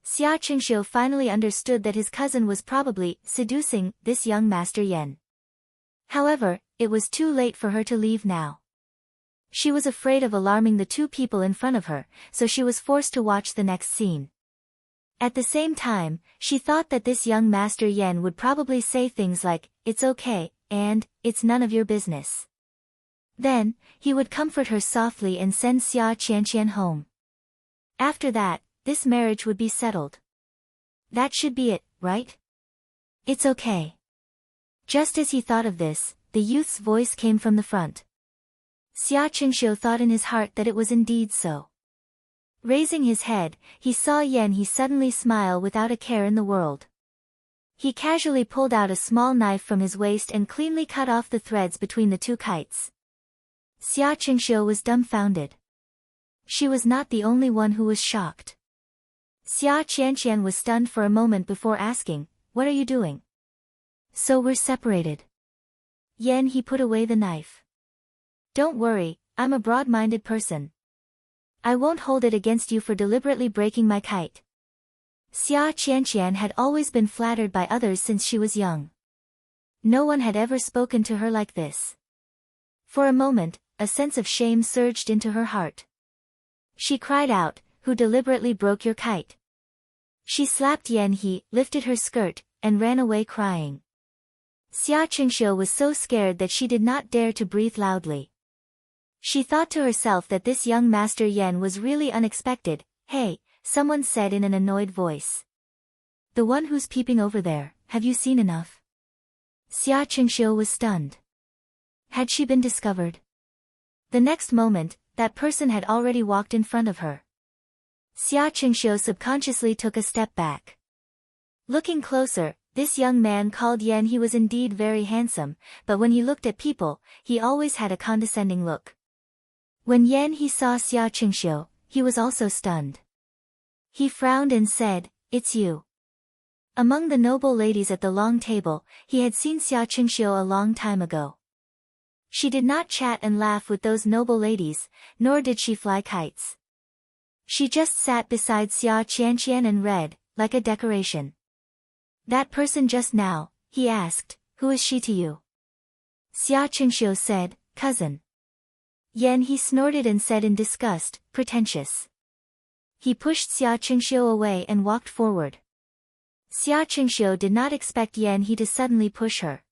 Xia Qingxiu finally understood that his cousin was probably seducing this young Master Yan. However, it was too late for her to leave now. She was afraid of alarming the two people in front of her, so she was forced to watch the next scene. At the same time, she thought that this young Master Yan would probably say things like, "It's okay," and, "It's none of your business." Then, he would comfort her softly and send Xia Qianqian home. After that, this marriage would be settled. That should be it, right? It's okay. Just as he thought of this, the youth's voice came from the front. Xia Qingxiu thought in his heart that it was indeed so. Raising his head, he saw Yan. He suddenly smiled without a care in the world. He casually pulled out a small knife from his waist and cleanly cut off the threads between the two kites. Xia Qingxiu was dumbfounded. She was not the only one who was shocked. Xia Qianqian was stunned for a moment before asking, "What are you doing?" "So we're separated." Yan, he put away the knife. "Don't worry, I'm a broad-minded person. I won't hold it against you for deliberately breaking my kite." Xia Qianqian had always been flattered by others since she was young. No one had ever spoken to her like this. For a moment, a sense of shame surged into her heart. She cried out, "Who deliberately broke your kite?" She slapped Yan. He lifted her skirt, and ran away crying. Xia Qingxiu was so scared that she did not dare to breathe loudly. She thought to herself that this young Master Yan was really unexpected. "Hey," someone said in an annoyed voice. "The one who's peeping over there, have you seen enough?" Xia Qingxiu was stunned. Had she been discovered? The next moment, that person had already walked in front of her. Xia Qingxiu subconsciously took a step back. Looking closer, this young man called Yan. He was indeed very handsome, but when he looked at people, he always had a condescending look. When Yan he saw Xia Qingxiu, he was also stunned. He frowned and said, "It's you." Among the noble ladies at the long table, he had seen Xia Qingxiu a long time ago. She did not chat and laugh with those noble ladies, nor did she fly kites. She just sat beside Xia Qianqian and read, like a decoration. "That person just now," he asked, "who is she to you?" Xia Qingxiu said, "Cousin." Yan he snorted and said in disgust, "Pretentious." He pushed Xia Qingxiu away and walked forward. Xia Qingxiu did not expect Yan he to suddenly push her.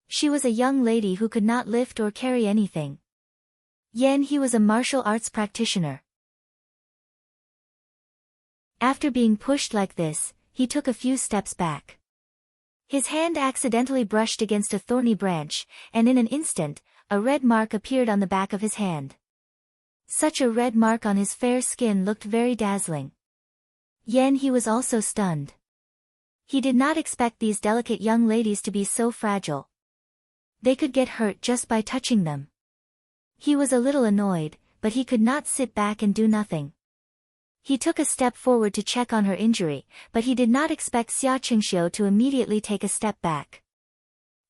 She was a young lady who could not lift or carry anything. Yan he was a martial arts practitioner. After being pushed like this, he took a few steps back. His hand accidentally brushed against a thorny branch, and in an instant, a red mark appeared on the back of his hand. Such a red mark on his fair skin looked very dazzling. Yan he was also stunned. He did not expect these delicate young ladies to be so fragile. They could get hurt just by touching them. He was a little annoyed, but he could not sit back and do nothing. He took a step forward to check on her injury, but he did not expect Xia Qingxiu to immediately take a step back.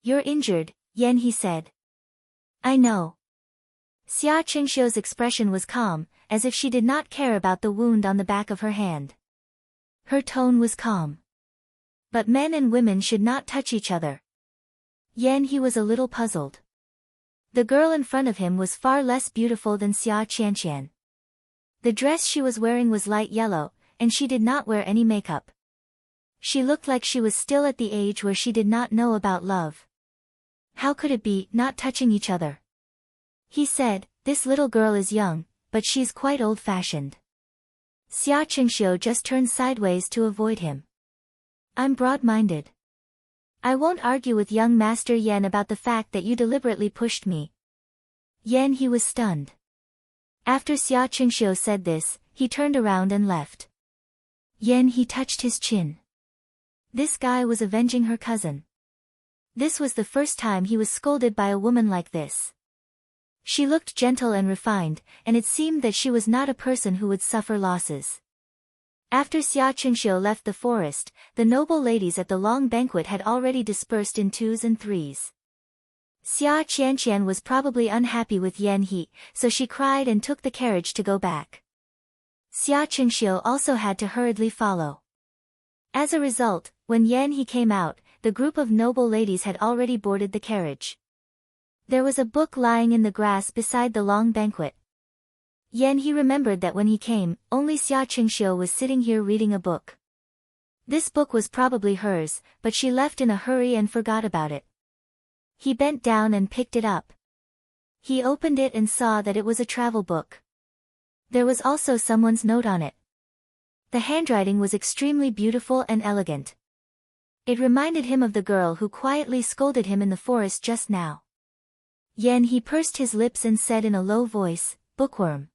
"You're injured," Yan he said. "I know." Xia Qingxiu's expression was calm, as if she did not care about the wound on the back of her hand. Her tone was calm. But men and women should not touch each other. Yan he was a little puzzled. The girl in front of him was far less beautiful than Xia Qianqian. The dress she was wearing was light yellow, and she did not wear any makeup. She looked like she was still at the age where she did not know about love. How could it be, not touching each other? He said, "This little girl is young, but she's quite old-fashioned." Xia Qingxiu just turned sideways to avoid him. I'm broad-minded. I won't argue with young Master Yan about the fact that you deliberately pushed me. Yan he was stunned. After Xia Qingxiu said this, he turned around and left. Yan he touched his chin. This guy was avenging her cousin. This was the first time he was scolded by a woman like this. She looked gentle and refined, and it seemed that she was not a person who would suffer losses. After Xia Qingxiu left the forest, the noble ladies at the long banquet had already dispersed in twos and threes. Xia Qianqian was probably unhappy with Yan He, so she cried and took the carriage to go back. Xia Qingxiu also had to hurriedly follow. As a result, when Yan He came out, the group of noble ladies had already boarded the carriage. There was a book lying in the grass beside the long banquet. Yan He remembered that when he came, only Xia Qingxiu was sitting here reading a book. This book was probably hers, but she left in a hurry and forgot about it. He bent down and picked it up. He opened it and saw that it was a travel book. There was also someone's note on it. The handwriting was extremely beautiful and elegant. It reminded him of the girl who quietly scolded him in the forest just now. Yan he pursed his lips and said in a low voice, "Bookworm."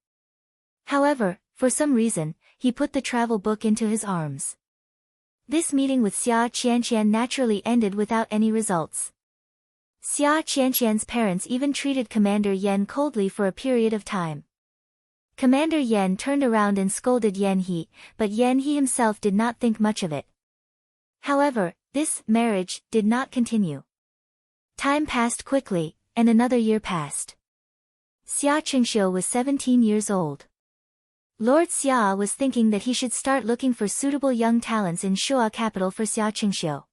However, for some reason, he put the travel book into his arms. This meeting with Xia Qianqian naturally ended without any results. Xia Qianqian's parents even treated Commander Yan coldly for a period of time. Commander Yan turned around and scolded Yan He, but Yan He himself did not think much of it. However, this marriage did not continue. Time passed quickly, and another year passed. Xia Qingxiu was 17 years old. Lord Xia was thinking that he should start looking for suitable young talents in Shuo capital for Xia Qingxiu.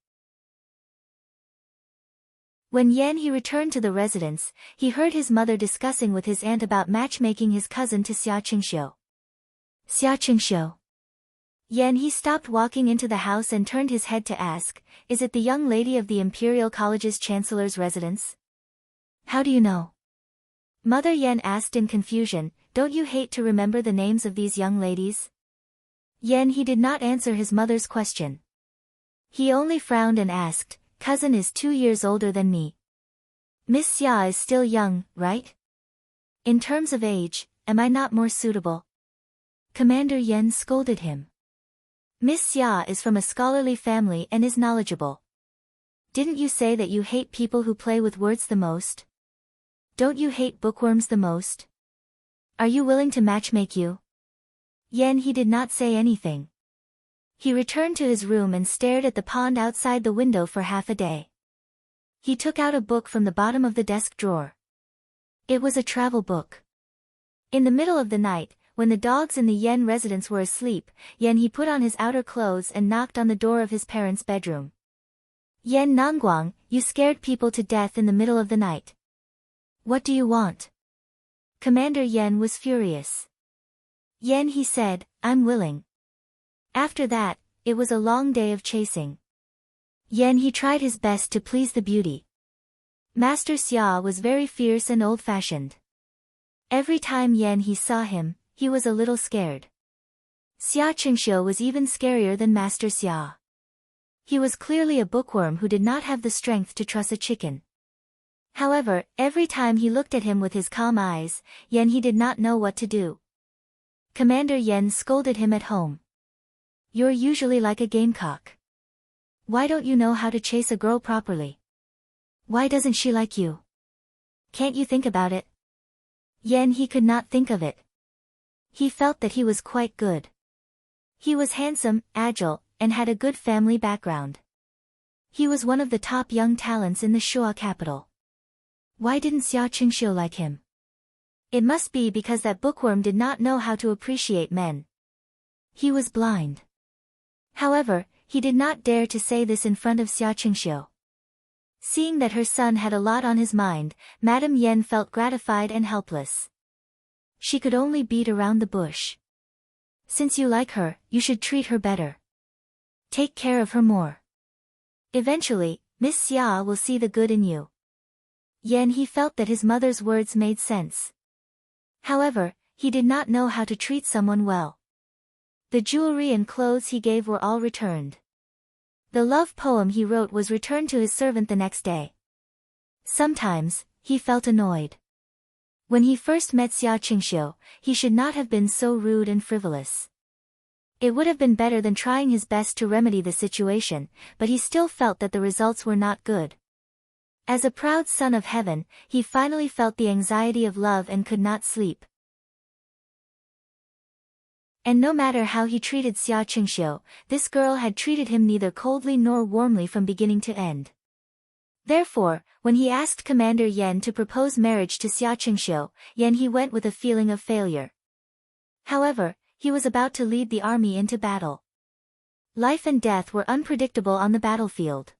When Yan He returned to the residence, he heard his mother discussing with his aunt about matchmaking his cousin to Xia Qingxiu. Xia Qingxiu. Yan He stopped walking into the house and turned his head to ask, "Is it the young lady of the Imperial College's Chancellor's residence?" "How do you know?" Mother Yan asked in confusion, "Don't you hate to remember the names of these young ladies?" Yan He did not answer his mother's question. He only frowned and asked, "Cousin is 2 years older than me. Miss Xia is still young, right? In terms of age, am I not more suitable?" Commander Yan scolded him. "Miss Xia is from a scholarly family and is knowledgeable. Didn't you say that you hate people who play with words the most? Don't you hate bookworms the most? Are you willing to matchmake you?" Yan He did not say anything. He returned to his room and stared at the pond outside the window for half a day. He took out a book from the bottom of the desk drawer. It was a travel book. In the middle of the night, when the dogs in the Yan residence were asleep, Yan He put on his outer clothes and knocked on the door of his parents' bedroom. "Yan Nangguang, you scared people to death in the middle of the night. What do you want?" Commander Yan was furious. Yan He said, "I'm willing." After that, it was a long day of chasing. Yan He tried his best to please the beauty. Master Xia was very fierce and old-fashioned. Every time Yan He saw him, he was a little scared. Xia Qingxiu was even scarier than Master Xia. He was clearly a bookworm who did not have the strength to truss a chicken. However, every time he looked at him with his calm eyes, Yan He did not know what to do. Commander Yan scolded him at home. "You're usually like a gamecock. Why don't you know how to chase a girl properly? Why doesn't she like you? Can't you think about it?" Yan He could not think of it. He felt that he was quite good. He was handsome, agile, and had a good family background. He was one of the top young talents in the Shuo capital. Why didn't Xia Qingxiu like him? It must be because that bookworm did not know how to appreciate men. He was blind. However, he did not dare to say this in front of Xia Qingxiu. Seeing that her son had a lot on his mind, Madame Yan felt gratified and helpless. She could only beat around the bush. "Since you like her, you should treat her better. Take care of her more. Eventually, Miss Xia will see the good in you." Yan He felt that his mother's words made sense. However, he did not know how to treat someone well. The jewelry and clothes he gave were all returned. The love poem he wrote was returned to his servant the next day. Sometimes, he felt annoyed. When he first met Xia Qingxiu, he should not have been so rude and frivolous. It would have been better than trying his best to remedy the situation, but he still felt that the results were not good. As a proud son of heaven, he finally felt the anxiety of love and could not sleep. And no matter how he treated Xia Qingxiu, this girl had treated him neither coldly nor warmly from beginning to end. Therefore, when he asked Commander Yan to propose marriage to Xia Qingxiu, he went with a feeling of failure. However, he was about to lead the army into battle. Life and death were unpredictable on the battlefield.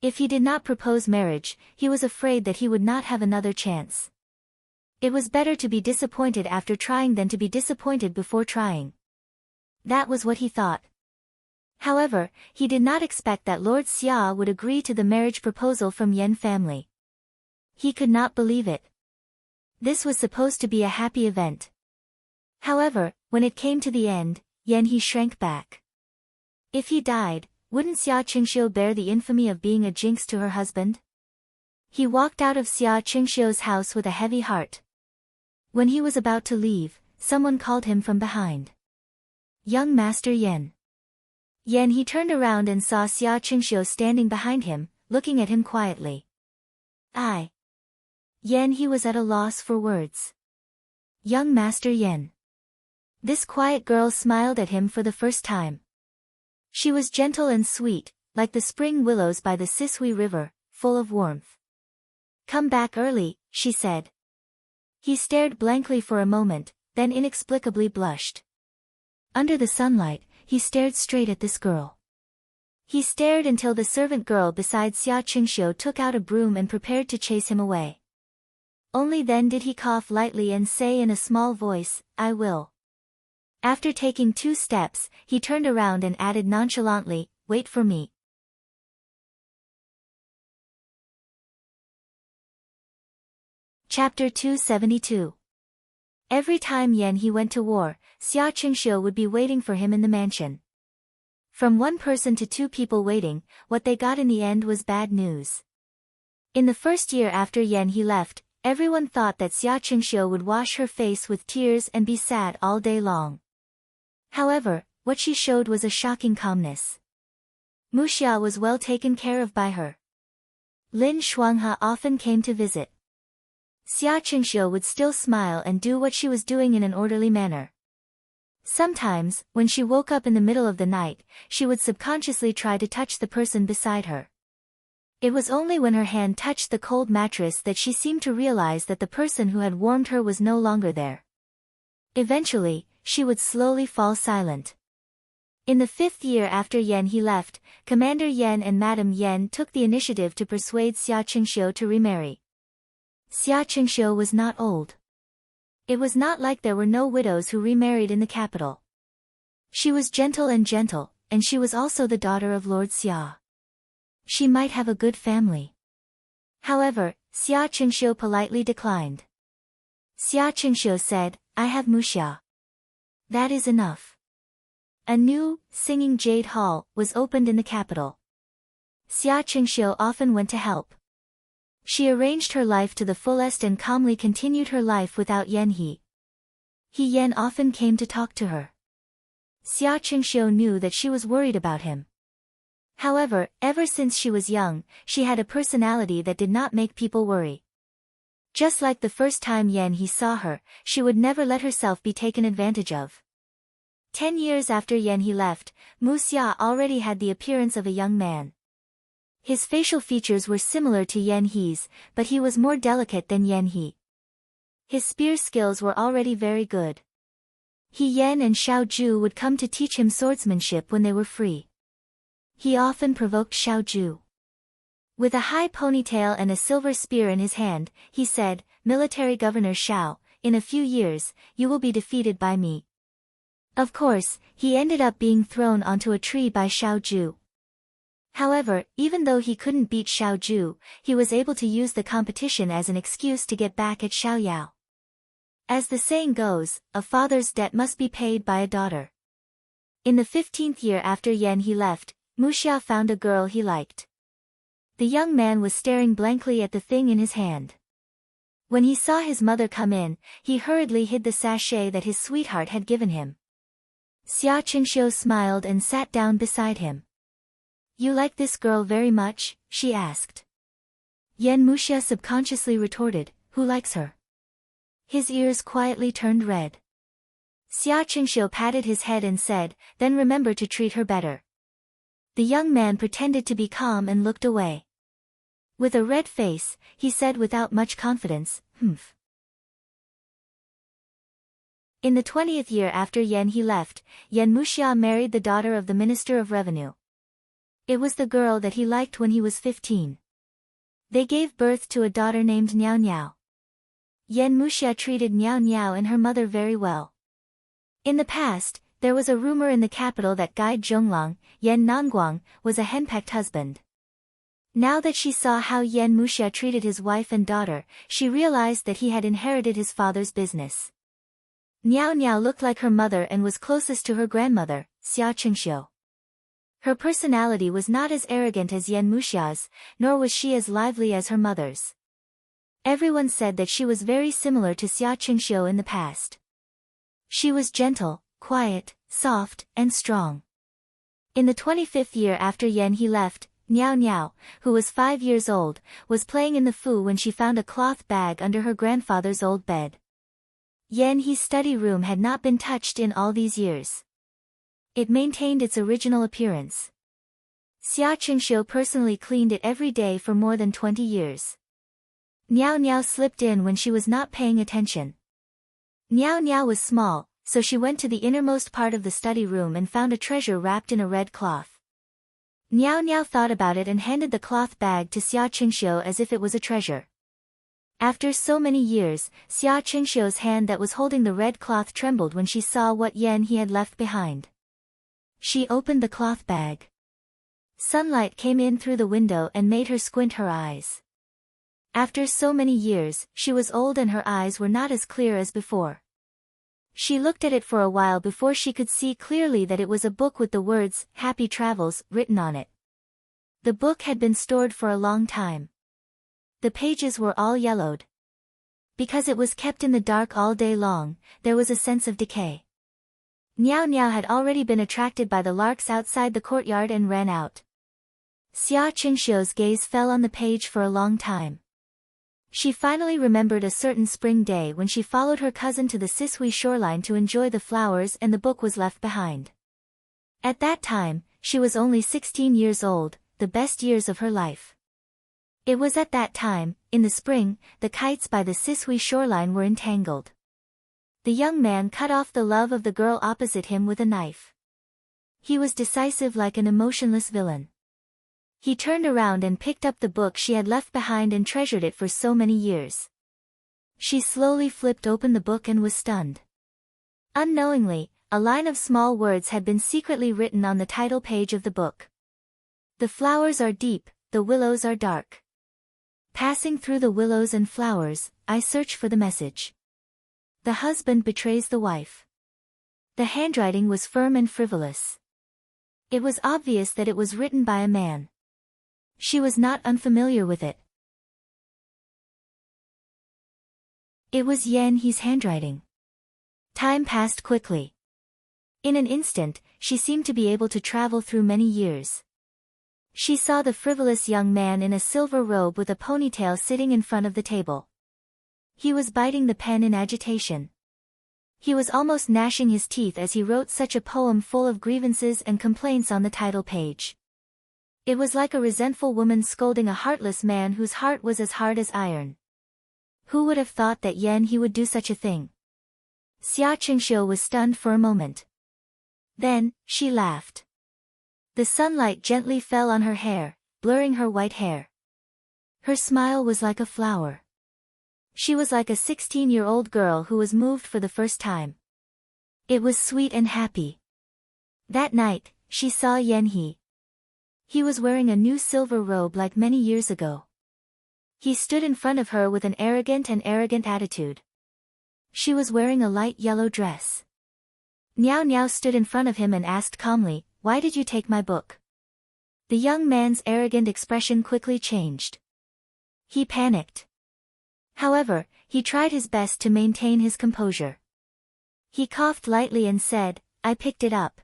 If he did not propose marriage, he was afraid that he would not have another chance. It was better to be disappointed after trying than to be disappointed before trying. That was what he thought. However, he did not expect that Lord Xia would agree to the marriage proposal from Yan family. He could not believe it. This was supposed to be a happy event. However, when it came to the end, he shrank back. If he died, wouldn't Xia Qingxiu bear the infamy of being a jinx to her husband? He walked out of Xia Qingxiu's house with a heavy heart. When he was about to leave, someone called him from behind. Young Master Yan. He turned around and saw Xia Qingxiu standing behind him, looking at him quietly. He was at a loss for words. Young Master Yan. This quiet girl smiled at him for the first time. She was gentle and sweet, like the spring willows by the Sisui River, full of warmth. Come back early, she said. He stared blankly for a moment, then inexplicably blushed. Under the sunlight, he stared straight at this girl. He stared until the servant girl beside Xia Qingxiu took out a broom and prepared to chase him away. Only then did he cough lightly and say in a small voice, I will. After taking 2 steps, he turned around and added nonchalantly, wait for me. Chapter 272. Every time he went to war, Xia Qingxiu would be waiting for him in the mansion. From 1 person to 2 people waiting, what they got in the end was bad news. In the first year after he left, everyone thought that Xia Qingxiu would wash her face with tears and be sad all day long. However, what she showed was a shocking calmness. Muxia was well taken care of by her. Lin Shuanghe often came to visit. Xia Qingxiu would still smile and do what she was doing in an orderly manner. Sometimes, when she woke up in the middle of the night, she would subconsciously try to touch the person beside her. It was only when her hand touched the cold mattress that she seemed to realize that the person who had warmed her was no longer there. Eventually, she would slowly fall silent. In the 5th year after he left, Commander Yan and Madame Yan took the initiative to persuade Xia Qingxiu to remarry. Xia Qingxiu was not old. It was not like there were no widows who remarried in the capital. She was gentle, and she was also the daughter of Lord Xia. She might have a good family. However, Xia Qingxiu politely declined. Xia Qingxiu said, I have Muxia. That is enough. A new, singing jade hall was opened in the capital. Xia Qingxiu often went to help. She arranged her life to the fullest and calmly continued her life without He often came to talk to her. Xia Qingxiu knew that she was worried about him. However, ever since she was young, she had a personality that did not make people worry. Just like the first time he saw her, she would never let herself be taken advantage of. 10 years after he left, Muxia already had the appearance of a young man. His facial features were similar to He's, but he was more delicate than He. His spear skills were already very good. He and Xiao Ju would come to teach him swordsmanship when they were free. He often provoked Xiao Ju. With a high ponytail and a silver spear in his hand, he said, Military Governor Xiao, in a few years, you will be defeated by me. Of course, he ended up being thrown onto a tree by Xiao Ju. However, even though he couldn't beat Xiao Ju, he was able to use the competition as an excuse to get back at Xiao Yao. As the saying goes, a father's debt must be paid by a daughter. In the 15th year after Yan He left, Muxia found a girl he liked. The young man was staring blankly at the thing in his hand. When he saw his mother come in, he hurriedly hid the sachet that his sweetheart had given him. Xia Qingxiu smiled and sat down beside him. "You like this girl very much?" she asked. Yan Muxia subconsciously retorted, "Who likes her?" His ears quietly turned red. Xia Qingxiu patted his head and said, "Then remember to treat her better." The young man pretended to be calm and looked away. With a red face, he said without much confidence, "Humph." In the 20th year after Yan He left, Yan Muxia married the daughter of the Minister of Revenue. It was the girl that he liked when he was 15. They gave birth to a daughter named Niao Niao. Yan Muxia treated Niao Niao and her mother very well. In the past, there was a rumor in the capital that Guide Zhonglang, Yan Nanguang, was a henpecked husband. Now that she saw how Yan Muxia treated his wife and daughter, she realized that he had inherited his father's business. Niao Niao looked like her mother and was closest to her grandmother, Xia Qingxiu. Her personality was not as arrogant as Yan Muxia's, nor was she as lively as her mother's. Everyone said that she was very similar to Xia Qingxiu in the past. She was gentle, quiet, soft, and strong. In the 25th year after Yan He left, Niao Niao, who was 5 years old, was playing in the fu when she found a cloth bag under her grandfather's old bed. Yan He's study room had not been touched in all these years. It maintained its original appearance. Xia Qingxiu personally cleaned it every day for more than 20 years. Niao Niao slipped in when she was not paying attention. Niao Niao was small, so she went to the innermost part of the study room and found a treasure wrapped in a red cloth. Niao Niao thought about it and handed the cloth bag to Xia Qingxiu as if it was a treasure. After so many years, Xia Qingxiu's hand that was holding the red cloth trembled when she saw what Yan He had left behind. She opened the cloth bag. Sunlight came in through the window and made her squint her eyes. After so many years, she was old and her eyes were not as clear as before. She looked at it for a while before she could see clearly that it was a book with the words, "Happy Travels," written on it. The book had been stored for a long time. The pages were all yellowed. Because it was kept in the dark all day long, there was a sense of decay. Niao Niao had already been attracted by the larks outside the courtyard and ran out. Xia Qingxiu's gaze fell on the page for a long time. She finally remembered a certain spring day when she followed her cousin to the Sisui shoreline to enjoy the flowers and the book was left behind. At that time, she was only 16 years old, the best years of her life. It was at that time, in the spring, the kites by the Sisui shoreline were entangled. The young man cut off the love of the girl opposite him with a knife. He was decisive like an emotionless villain. He turned around and picked up the book she had left behind and treasured it for so many years. She slowly flipped open the book and was stunned. Unknowingly, a line of small words had been secretly written on the title page of the book. "The flowers are deep, the willows are dark. Passing through the willows and flowers, I search for the message. The husband betrays the wife." The handwriting was firm and frivolous. It was obvious that it was written by a man. She was not unfamiliar with it. It was Yan He's handwriting. Time passed quickly. In an instant, she seemed to be able to travel through many years. She saw the frivolous young man in a silver robe with a ponytail sitting in front of the table. He was biting the pen in agitation. He was almost gnashing his teeth as he wrote such a poem full of grievances and complaints on the title page. It was like a resentful woman scolding a heartless man whose heart was as hard as iron. Who would have thought that Yan He would do such a thing? Xia Qingxiu was stunned for a moment. Then, she laughed. The sunlight gently fell on her hair, blurring her white hair. Her smile was like a flower. She was like a 16-year-old girl who was moved for the first time. It was sweet and happy. That night, she saw Yan He. He was wearing a new silver robe like many years ago. He stood in front of her with an arrogant attitude. She was wearing a light yellow dress. Niao Niao stood in front of him and asked calmly, "Why did you take my book?" The young man's arrogant expression quickly changed. He panicked. However, he tried his best to maintain his composure. He coughed lightly and said, "I picked it up.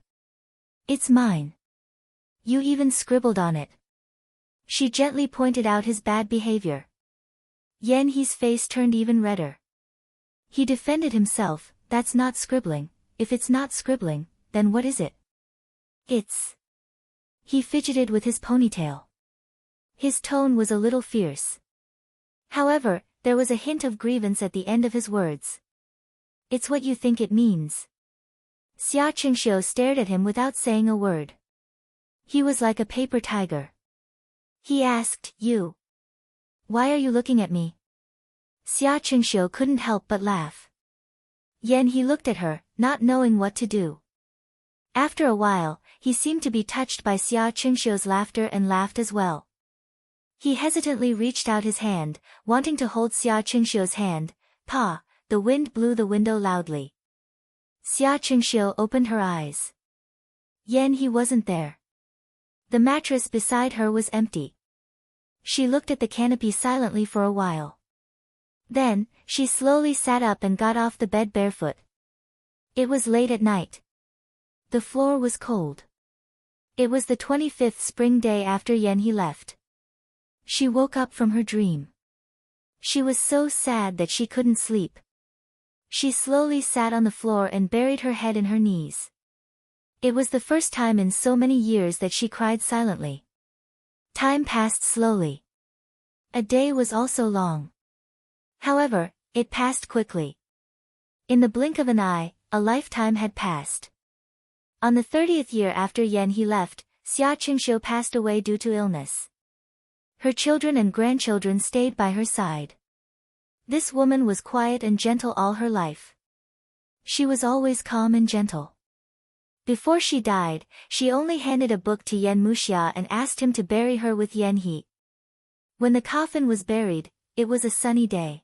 It's mine. You even scribbled on it." She gently pointed out his bad behavior. Yan He's face turned even redder. He defended himself, "That's not scribbling. If it's not scribbling, then what is it?" "It's..." He fidgeted with his ponytail. His tone was a little fierce. However, there was a hint of grievance at the end of his words. "It's what you think it means." Xia Qingxiu stared at him without saying a word. He was like a paper tiger. He asked, "You? Why are you looking at me?" Xia Qingxiu couldn't help but laugh. Yan He looked at her, not knowing what to do. After a while, he seemed to be touched by Xia Qingxiu's laughter and laughed as well. He hesitantly reached out his hand, wanting to hold Xia Qingxiu's hand. Pa! The wind blew the window loudly. Xia Qingxiu opened her eyes. Yan He wasn't there. The mattress beside her was empty. She looked at the canopy silently for a while. Then, she slowly sat up and got off the bed barefoot. It was late at night. The floor was cold. It was the 25th spring day after Yan He left. She woke up from her dream. She was so sad that she couldn't sleep. She slowly sat on the floor and buried her head in her knees. It was the first time in so many years that she cried silently. Time passed slowly. A day was also long. However, it passed quickly. In the blink of an eye, a lifetime had passed. On the 30th year after Yan He left, Xia Qingxiu passed away due to illness. Her children and grandchildren stayed by her side. This woman was quiet and gentle all her life. She was always calm and gentle. Before she died, she only handed a book to Yan Muxia and asked him to bury her with Yan He. When the coffin was buried, it was a sunny day.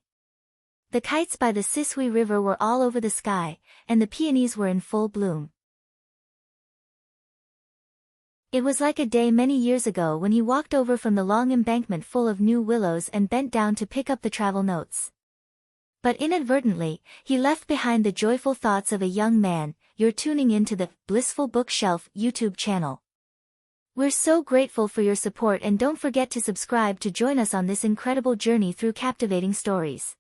The kites by the Sisui River were all over the sky, and the peonies were in full bloom. It was like a day many years ago when he walked over from the long embankment full of new willows and bent down to pick up the travel notes. But inadvertently, he left behind the joyful thoughts of a young man. You're tuning into the Blissful Bookshelf YouTube channel. We're so grateful for your support, and don't forget to subscribe to join us on this incredible journey through captivating stories.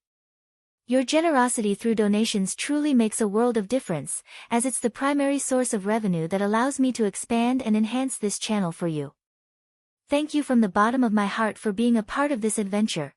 Your generosity through donations truly makes a world of difference, as it's the primary source of revenue that allows me to expand and enhance this channel for you. Thank you from the bottom of my heart for being a part of this adventure.